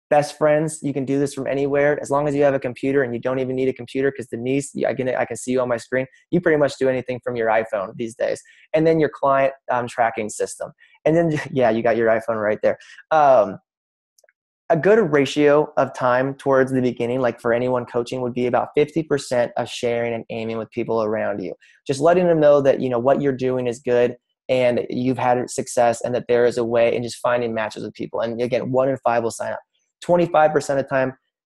Best friends, you can do this from anywhere as long as you have a computer, and you don't even need a computer because Denise, I can see you on my screen. You pretty much do anything from your iPhone these days. And then your client tracking system. And then, yeah, you got your iPhone right there. A good ratio of time towards the beginning, like for anyone coaching, would be about 50% of sharing and aiming with people around you. Just letting them know that, what you're doing is good and you've had success and that there is a way, and just finding matches with people. And again, 1 in 5 will sign up. 25% of the time,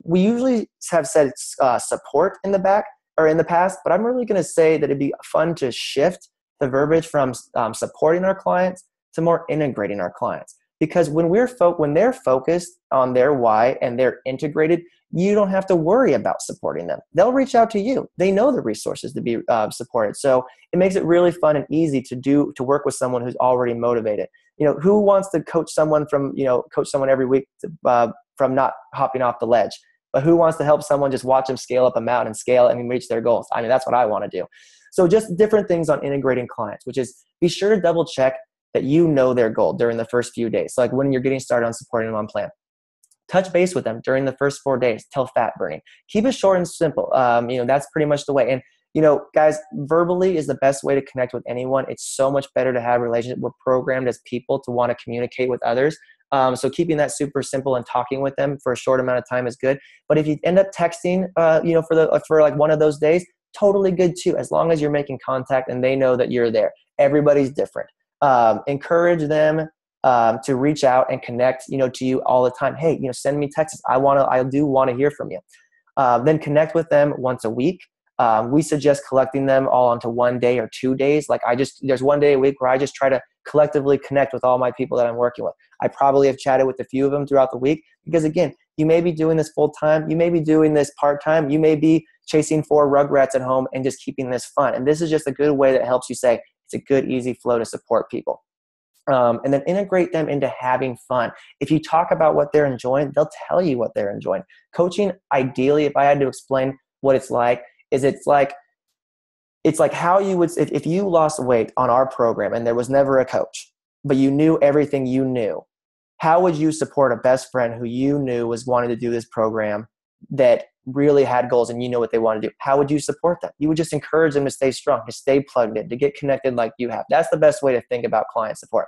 we usually have said support in the back or in the past, but I'm really going to say that it'd be fun to shift the verbiage from supporting our clients to more integrating our clients. Because when they're focused on their why and they're integrated, you don't have to worry about supporting them. They'll reach out to you. They know the resources to be supported. So it makes it really fun and easy to work with someone who's already motivated. Who wants to coach someone every week from not hopping off the ledge? But who wants to help someone just watch them scale up a mountain and scale and reach their goals? I mean, that's what I want to do. So just different things on integrating clients, which is be sure to double check that you know their goal during the first few days. So like when you're getting started on supporting them on plan, touch base with them during the first 4 days till fat burning. Keep it short and simple. That's pretty much the way. And Guys, verbally is the best way to connect with anyone. It's so much better to have a relationship. We're programmed as people to want to communicate with others. So keeping that super simple and talking with them for a short amount of time is good. But if you end up texting, for like one of those days, totally good too, as long as you're making contact and they know that you're there. Everybody's different. Encourage them to reach out and connect, to you all the time. Hey, send me texts. I do want to hear from you. Then connect with them once a week. We suggest collecting them all onto 1 day or 2 days. There's 1 day a week where I just try to collectively connect with all my people that I'm working with. I probably have chatted with a few of them throughout the week because, again, you may be doing this full time. You may be doing this part time. You may be chasing 4 rugrats at home and just keeping this fun. And this is just a good way that helps you say it's a good, easy flow to support people. And then integrate them into having fun. If you talk about what they're enjoying, they'll tell you what they're enjoying. Coaching, ideally, if I had to explain what it's like how you would, if you lost weight on our program and there was never a coach, but you knew everything you knew, how would you support a best friend who you knew was wanting to do this program that really had goals and you know what they want to do? How would you support them? You would just encourage them to stay strong, to stay plugged in, to get connected like you have. That's the best way to think about client support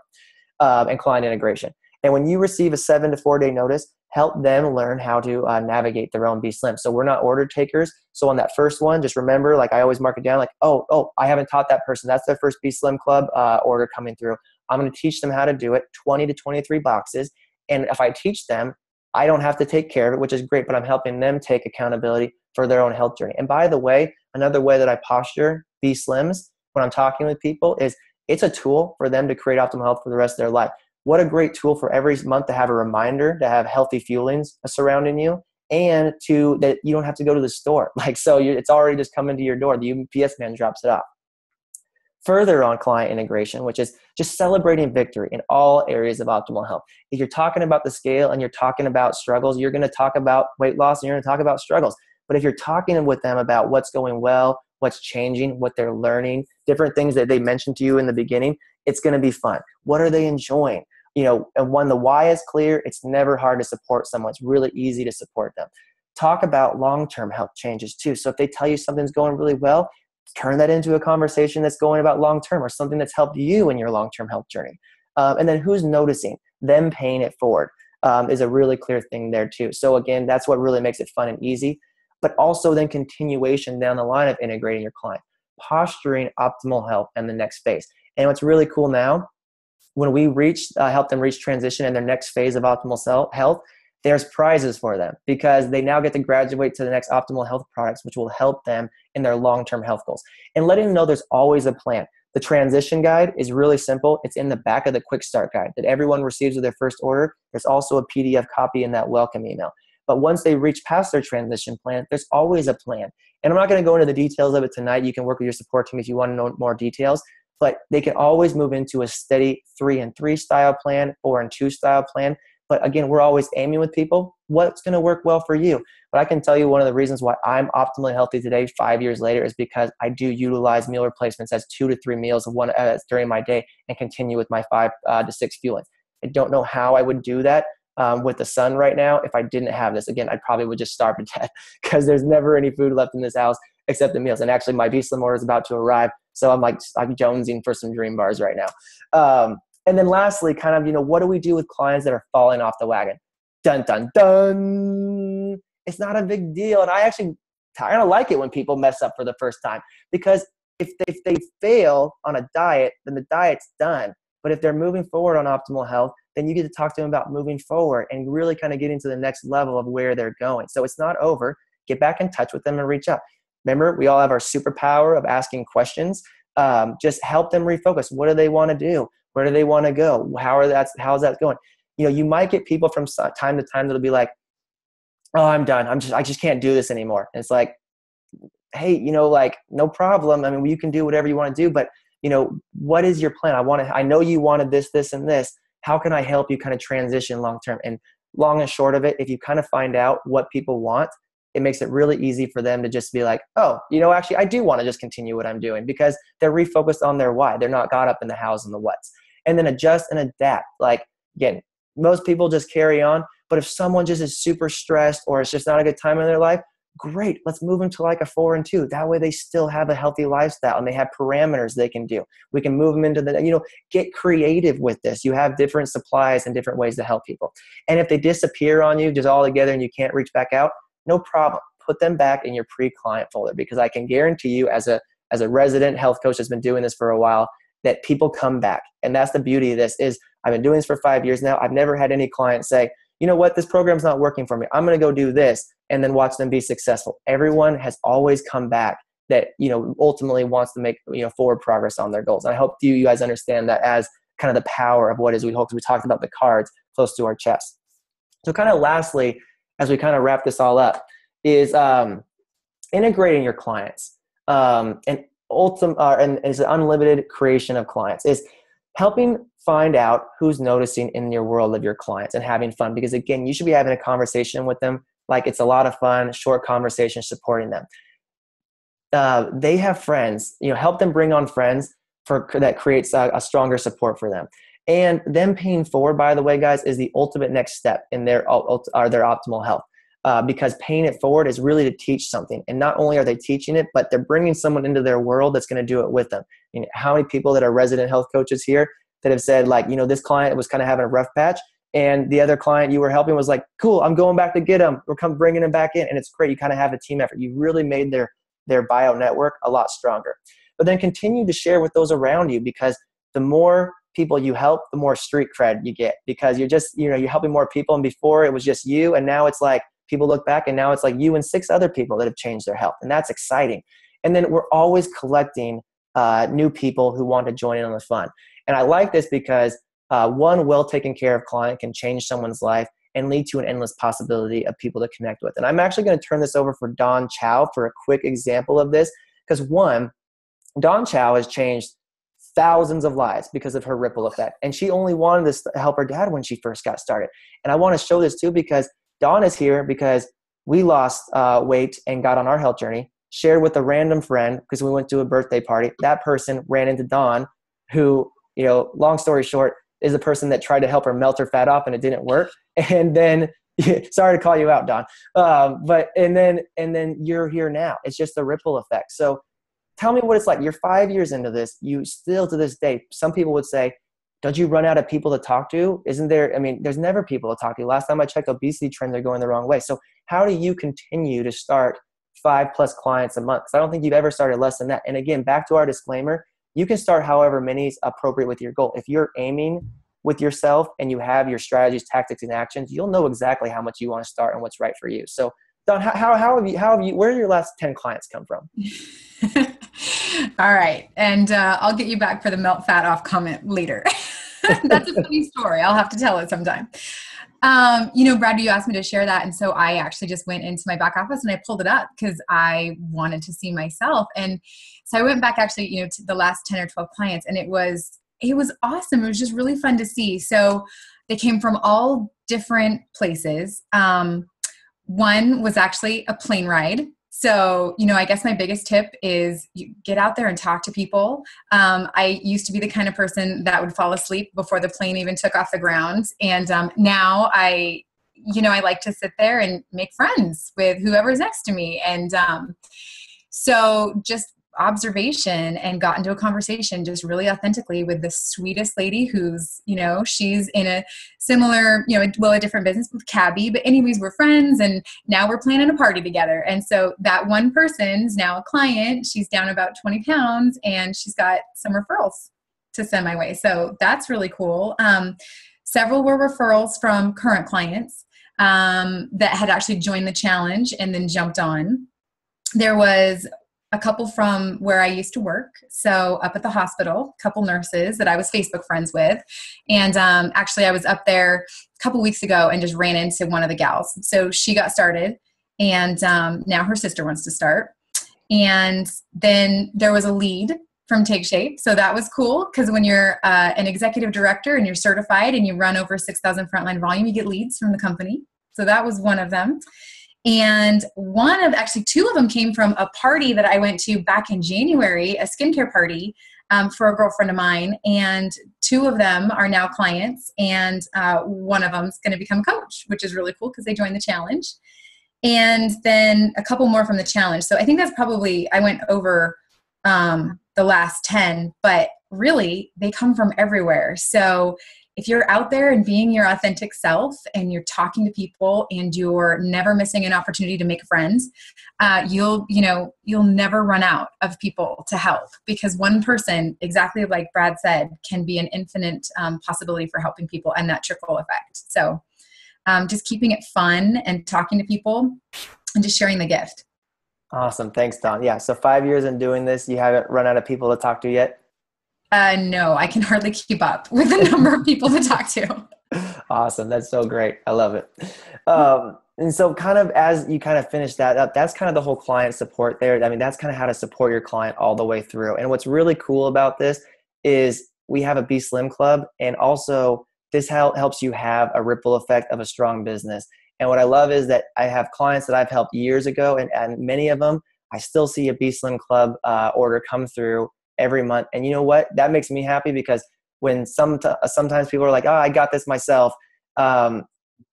and client integration. And when you receive a 7 to 4 day notice, help them learn how to navigate their own B-Slim. So we're not order takers. So on that first one, just remember, I always mark it down, I haven't taught that person. That's their first B-Slim Club order coming through. I'm going to teach them how to do it, 20 to 23 boxes. And if I teach them, I don't have to take care of it, which is great, but I'm helping them take accountability for their own health journey. And by the way, another way that I posture B-Slims when I'm talking with people is it's a tool for them to create optimal health for the rest of their life. What a great tool for every month to have a reminder to have healthy fuelings surrounding you, and that you don't have to go to the store. It's already just coming to your door. The UPS man drops it off. Further on client integration, which is just celebrating victory in all areas of optimal health. If you're talking about the scale and you're talking about struggles, you're going to talk about weight loss and you're going to talk about struggles. But if you're talking with them about what's going well, what's changing, what they're learning, different things that they mentioned to you in the beginning, it's going to be fun. What are they enjoying? And when the why is clear, it's never hard to support someone. It's really easy to support them. Talk about long-term health changes too. So if they tell you something's going really well, turn that into a conversation that's going about long-term or something that's helped you in your long-term health journey. And then who's noticing? Them paying it forward is a really clear thing there too. So again, that's what really makes it fun and easy. But also then continuation down the line of integrating your client, posturing optimal health and the next phase. And what's really cool now, when we help them reach transition in their next phase of optimal health, there's prizes for them because they now get to graduate to the next optimal health products, which will help them in their long-term health goals. And letting them know there's always a plan. The transition guide is really simple. It's in the back of the quick start guide that everyone receives with their first order. There's also a PDF copy in that welcome email. But once they reach past their transition plan, there's always a plan. And I'm not going to go into the details of it tonight. You can work with your support team if you want to know more details. But they can always move into a steady 3-and-3 style plan, 4-and-2 style plan. But again, we're always aiming with people what's going to work well for you. But I can tell you one of the reasons why I'm optimally healthy today 5 years later is because I do utilize meal replacements as 2 to 3 meals during my day and continue with my 5 to 6 fuelings. I don't know how I would do that with the sun right now if I didn't have this. Again, I probably would just starve to death because there's never any food left in this house except the meals. And actually my B-Slim order is about to arrive. So I'm jonesing for some dream bars right now. And then lastly, what do we do with clients that are falling off the wagon? Dun, dun, dun. It's not a big deal. And I actually kind of like it when people mess up for the first time because if they fail on a diet, then the diet's done. But if they're moving forward on optimal health, then you get to talk to them about moving forward and really kind of getting to the next level of where they're going. So it's not over. Get back in touch with them and reach out. Remember, we all have our superpower of asking questions. Just help them refocus. What do they want to do? Where do they want to go? How's that going? You might get people from time to time that'll be like, oh, I'm done. I just can't do this anymore. And it's like, hey, no problem. I mean, you can do whatever you want to do, but what is your plan? I know you wanted this, this, and this. How can I help you kind of transition long-term? And long and short of it, if you kind of find out what people want, it makes it really easy for them to just be like, oh, actually, I do want to just continue what I'm doing because they're refocused on their why. They're not got up in the hows and the whats. And then adjust and adapt. Again, most people just carry on. But if someone just is super stressed or it's just not a good time in their life, Great. Let's move them to like a 4 and 2. That way they still have a healthy lifestyle and they have parameters they can do. We can move them into the, get creative with this. You have different supplies and different ways to help people. And if they disappear on you just all together and you can't reach back out, no problem. Put them back in your pre-client folder, because I can guarantee you as a resident health coach that's been doing this for a while, that people come back. And that's the beauty of this is I've been doing this for 5 years now. I've never had any client say, you know what, this program's not working for me. I'm going to go do this, and then watch them be successful. Everyone has always come back that, ultimately wants to make, forward progress on their goals. And I hope you guys understand that as kind of the power of what is we hope. We talked about the cards close to our chest. So kind of lastly, as we kind of wrap this all up, is integrating your clients and is an unlimited creation of clients, is helping find out who's noticing in your world of your clients and having fun. Because again, you should be having a conversation with them like it's a lot of fun, short conversation, supporting them. They have friends, help them bring on friends that creates a stronger support for them. And them paying forward, by the way, guys, is the ultimate next step in their optimal health. Because paying it forward is really to teach something. And not only are they teaching it, but they're bringing someone into their world that's going to do it with them. How many people that are resident health coaches here that have said, like, this client was kind of having a rough patch, and the other client you were helping was like, cool, I'm going back to get him. We're bringing him back in. And it's great. You kind of have a team effort. You really made their bio network a lot stronger. But then continue to share with those around you, because the more people you help, the more street cred you get, because you're just, you're helping more people. And before it was just you. And now it's like, people look back and now it's like you and 6 other people that have changed their health. And that's exciting. And then we're always collecting new people who want to join in on the fun. And I like this because one well taken care of client can change someone's life and lead to an endless possibility of people to connect with. And I'm actually going to turn this over for Dawn Chow for a quick example of this, because Dawn Chow has changed thousands of lives because of her ripple effect. And she only wanted this to help her dad when she first got started. And I want to show this too, because Dawn is here because we lost weight and got on our health journey, shared with a random friend because we went to a birthday party. That person ran into Dawn, who, long story short, is the person that tried to help her melt her fat off and it didn't work. And then, sorry to call you out, Dawn. And then you're here now. It's just the ripple effect. So tell me what it's like. You're 5 years into this. You still, to this day, some people would say, don't you run out of people to talk to? Isn't there, there's never people to talk to. Last time I checked, obesity trends are going the wrong way. So how do you continue to start 5+ clients a month? Because I don't think you've ever started less than that. And again, back to our disclaimer, you can start however many is appropriate with your goal. If you're aiming with yourself and you have your strategies, tactics, and actions, you'll know exactly how much you want to start and what's right for you. So Dawn, how have you, where did your last 10 clients come from? All right. And I'll get you back for the melt fat off comment later. That's a funny story. I'll have to tell it sometime. Brad, you asked me to share that. And so I actually just went into my back office and I pulled it up because I wanted to see myself. And so I went back actually, to the last 10 or 12 clients, and it was awesome. It was just really fun to see. So they came from all different places. One was actually a plane ride. So, I guess my biggest tip is you get out there and talk to people. I used to be the kind of person that would fall asleep before the plane even took off the ground. And now I like to sit there and make friends with whoever's next to me. And so just observation, and got into a conversation just really authentically with the sweetest lady who's, she's in a similar, a different business with Cabby, but anyways, we're friends and now we're planning a party together. And so that one person's now a client. She's down about 20 pounds and she's got some referrals to send my way. So that's really cool. Several were referrals from current clients that had actually joined the challenge and then jumped on. There was a couple from where I used to work. So up at the hospital, a couple nurses that I was Facebook friends with. And actually I was up there a couple weeks ago and just ran into one of the gals. So she got started and now her sister wants to start. And then there was a lead from Take Shape. So that was cool because when you're an executive director and you're certified and you run over 6,000 frontline volume, you get leads from the company. So that was one of them. And two of them came from a party that I went to back in January, a skincare party for a girlfriend of mine. And 2 of them are now clients. And one of them is going to become a coach, which is really cool because they joined the challenge. and then a couple more from the challenge. So I think that's probably, I went over the last 10, but really they come from everywhere. So if you're out there and being your authentic self and you're talking to people and you're never missing an opportunity to make friends, you'll never run out of people to help, because one person, exactly like Brad said, can be an infinite possibility for helping people and that trickle effect. So just keeping it fun and talking to people and just sharing the gift. Awesome. Thanks, Dawn. Yeah. So 5 years in doing this, you haven't run out of people to talk to yet? No, I can hardly keep up with the number of people to talk to. Awesome. That's so great. I love it. And so kind of as you kind of finish that up, that's kind of the whole client support there. I mean, that's kind of how to support your client all the way through. And what's really cool about this is we have a Be Slim Club, and also this helps you have a ripple effect of a strong business. And what I love is that I have clients that I've helped years ago, and many of them, I still see a Be Slim Club order come through every month. And you know what? That makes me happy, because when sometimes people are like, oh, I got this myself. They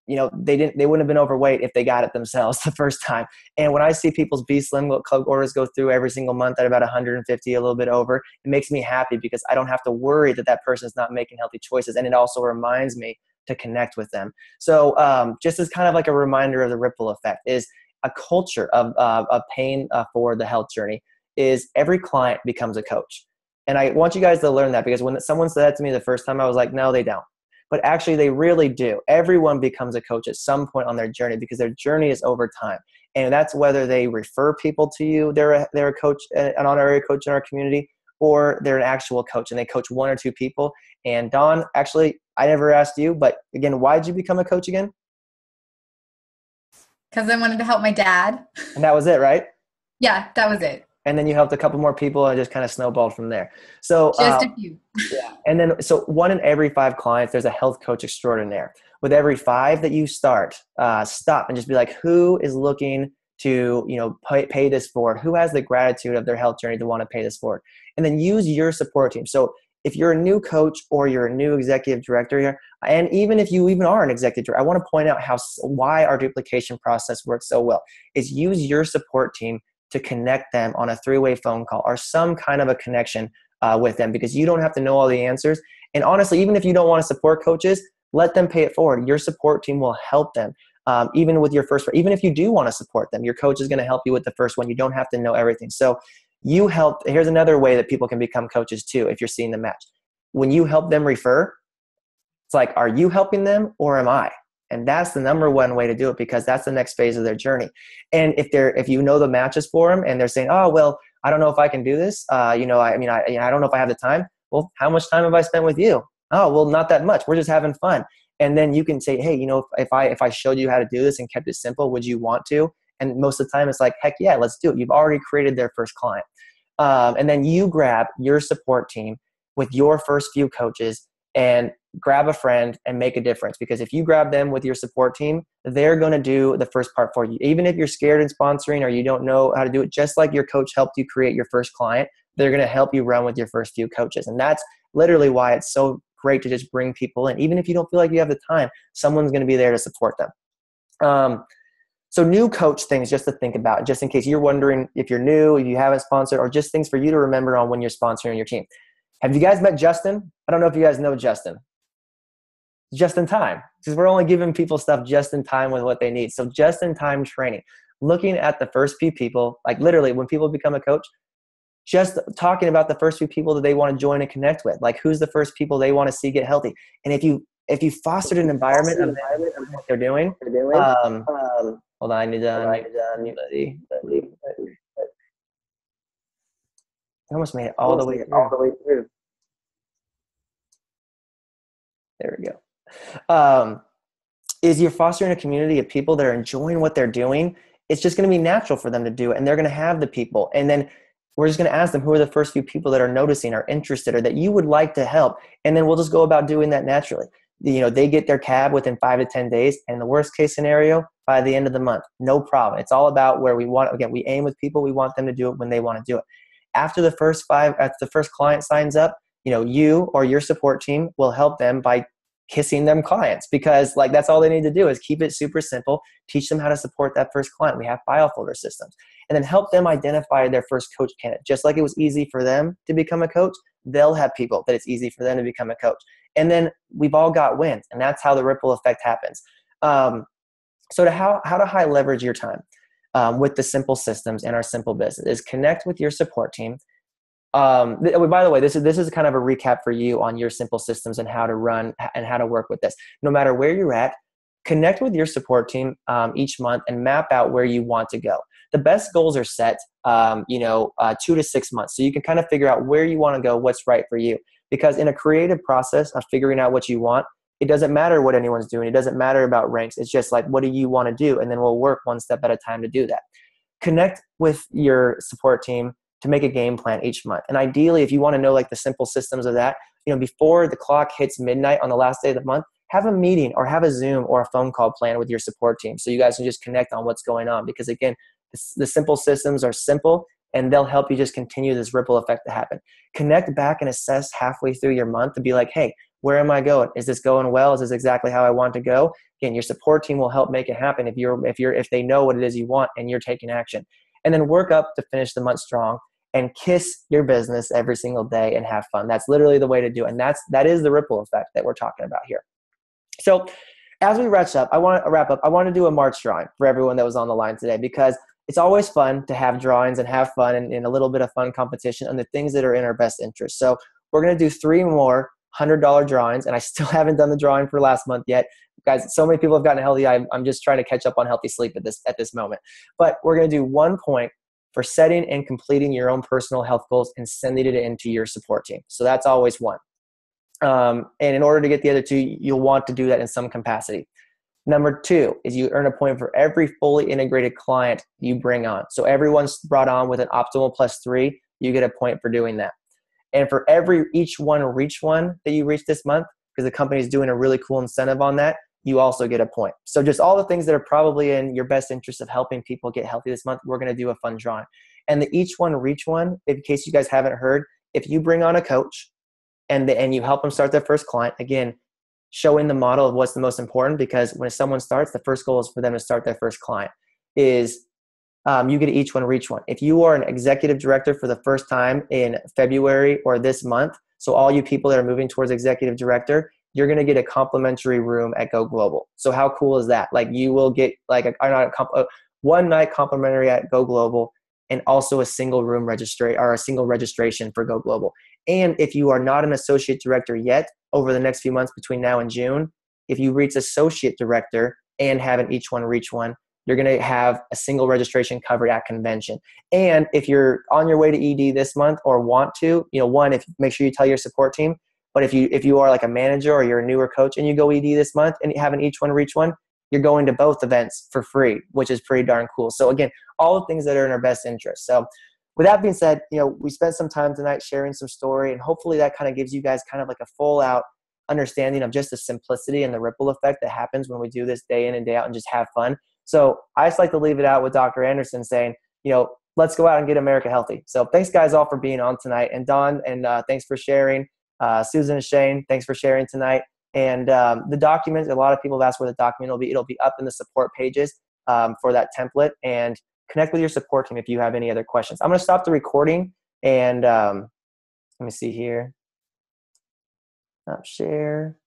wouldn't have been overweight if they got it themselves the first time. And when I see people's Be Slim Club orders go through every single month at about 150, a little bit over, it makes me happy, because I don't have to worry that person's not making healthy choices. And it also reminds me to connect with them. So just as kind of like a reminder of the ripple effect, is a culture of paying for the health journey is every client becomes a coach. And I want you guys to learn that, because when someone said that to me the first time, I was like, no, they don't. But actually they really do. Everyone becomes a coach at some point on their journey, because their journey is over time. And that's whether they refer people to you, they're a coach, an honorary coach in our community, or they're an actual coach and they coach one or two people. And Dawn, actually, I never asked you, but again, why did you become a coach again? Because I wanted to help my dad. And that was it, right? Yeah, that was it. And then you helped a couple more people, and it just kind of snowballed from there. So just a few. Yeah. And then, so 1 in every 5 clients, there's a health coach extraordinaire. With every 5 that you start, stop and just be like, who is looking to, pay this forward? Who has the gratitude of their health journey to want to pay this forward? And then use your support team. So if you're a new coach or you're a new executive director here, and even if you even are an executive director, I want to point out why our duplication process works so well. Is use your support team to connect them on a 3-way phone call or some kind of a connection with them, because you don't have to know all the answers. And honestly, even if you don't want to support coaches, let them pay it forward. Your support team will help them. Even with your even if you do want to support them, your coach is going to help you with the first one. You don't have to know everything. So you help. Here's another way that people can become coaches too, if you're seeing the match. When you help them refer, it's like, are you helping them or am I? And that's the number one way to do it, because that's the next phase of their journey. And if you know the matches for them and they're saying, oh, well, I don't know if I can do this. I don't know if I have the time. Well, how much time have I spent with you? Oh, well, not that much. We're just having fun. And then you can say, hey, if I showed you how to do this and kept it simple, would you want to? And most of the time it's like, heck yeah, let's do it. You've already created their first client. And then you grab your support team with your first few coaches and grab a friend and make a difference. Because if you grab them with your support team, they're going to do the first part for you. Even if you're scared in sponsoring or you don't know how to do it, just like your coach helped you create your first client, they're going to help you run with your first few coaches. And that's literally why it's so great to just bring people in. Even if you don't feel like you have the time, someone's going to be there to support them. So new coach things just to think about, just in case you're wondering if you're new, if you haven't sponsored, or just things for you to remember on when you're sponsoring your team. Have you guys met Justin? I don't know if you guys know Justin. Just in time, because we're only giving people stuff just in time with what they need. So just in time training, looking at the first few people, like literally when people become a coach, just talking about the first few people that they want to join and connect with, like who's the first people they want to see get healthy. And if you fostered an environment of what they're doing, hold on, I need to I almost made it all the way through. There we go. Is you're fostering a community of people that are enjoying what they're doing. It's just going to be natural for them to do it, and they're going to have the people. And then we're just going to ask them who are the first few people that are noticing, are interested, or that you would like to help. And then we'll just go about doing that naturally. They get their cab within 5 to 10 days, and the worst case scenario, by the end of the month, no problem. It's all about where we want. Again, we aim with people. We want them to do it when they want to do it. After the first client signs up, you or your support team will help them by kissing them clients, because like that's all they need to do is keep it super simple, teach them how to support that first client. We have file folder systems, and then help them identify their first coach candidate. Just like it was easy for them to become a coach, they'll have people that it's easy for them to become a coach. And then we've all got wins, and that's how the ripple effect happens. So to how to high leverage your time with the simple systems in our simple business is connect with your support team. By the way, this is kind of a recap for you on your simple systems and how to run and how to work with this. No matter where you're at, connect with your support team each month and map out where you want to go. The best goals are set, 2 to 6 months. So you can kind of figure out where you want to go, what's right for you. Because in a creative process of figuring out what you want, it doesn't matter what anyone's doing. It doesn't matter about ranks. It's just like, what do you want to do? And then we'll work one step at a time to do that. Connect with your support team to make a game plan each month. And ideally, if you want to know like the simple systems of that, before the clock hits midnight on the last day of the month, have a meeting or have a Zoom or a phone call plan with your support team so you guys can just connect on what's going on. Because again, the simple systems are simple, and they'll help you just continue this ripple effect to happen. Connect back and assess halfway through your month to be like, hey, where am I going? Is this going well? Is this exactly how I want to go? Again, your support team will help make it happen if they know what it is you want and you're taking action. And then work up to finish the month strong and kiss your business every single day and have fun. That's literally the way to do it. And that is the ripple effect that we're talking about here. So as we wrap up, I want to do a March drawing for everyone that was on the line today, because it's always fun to have drawings and have fun and a little bit of fun competition on the things that are in our best interest. So we're going to do 3 more $100 drawings, and I still haven't done the drawing for last month yet. Guys, so many people have gotten healthy. I'm just trying to catch up on healthy sleep at this moment. But we're going to do 1 point for setting and completing your own personal health goals and sending it into your support team. So that's always 1. And in order to get the other 2, you'll want to do that in some capacity. Number 2 is you earn a point for every fully integrated client you bring on. So everyone's brought on with an optimal +3, you get a point for doing that. And for each one reach one that you reach this month, because the company is doing a really cool incentive on that, you also get a point. So just all the things that are probably in your best interest of helping people get healthy this month, we're going to do a fun drawing. And the each one reach one, in case you guys haven't heard, if you bring on a coach and you help them start their first client, again, showing the model of what's the most important, because when someone starts, the first goal is for them to start their first client, is you get each one reach one. If you are an executive director for the first time in February or this month, so all you people that are moving towards executive director, you're going to get a complimentary room at Go Global. So how cool is that? Like you will get like a 1 night complimentary at Go Global, and also a single room a single registration for Go Global. And if you are not an associate director yet, over the next few months between now and June, if you reach associate director and have an each one reach one, you're going to have a single registration covered at convention. And if you're on your way to ED this month or want to, make sure you tell your support team. But if you are like a manager or you're a newer coach and you go ED this month and you have an each one reach one, you're going to both events for free, which is pretty darn cool. So again, all the things that are in our best interest. So with that being said, we spent some time tonight sharing some story, and hopefully that kind of gives you guys kind of like a full out understanding of just the simplicity and the ripple effect that happens when we do this day in and day out and just have fun. So I just like to leave it out with Dr. Anderson saying, let's go out and get America healthy. So thanks guys all for being on tonight. And Don, and thanks for sharing. Susan and Shane, thanks for sharing tonight. And the documents, a lot of people have asked where the document will be. It'll be up in the support pages for that template. And connect with your support team if you have any other questions. I'm going to stop the recording and let me see here. Share.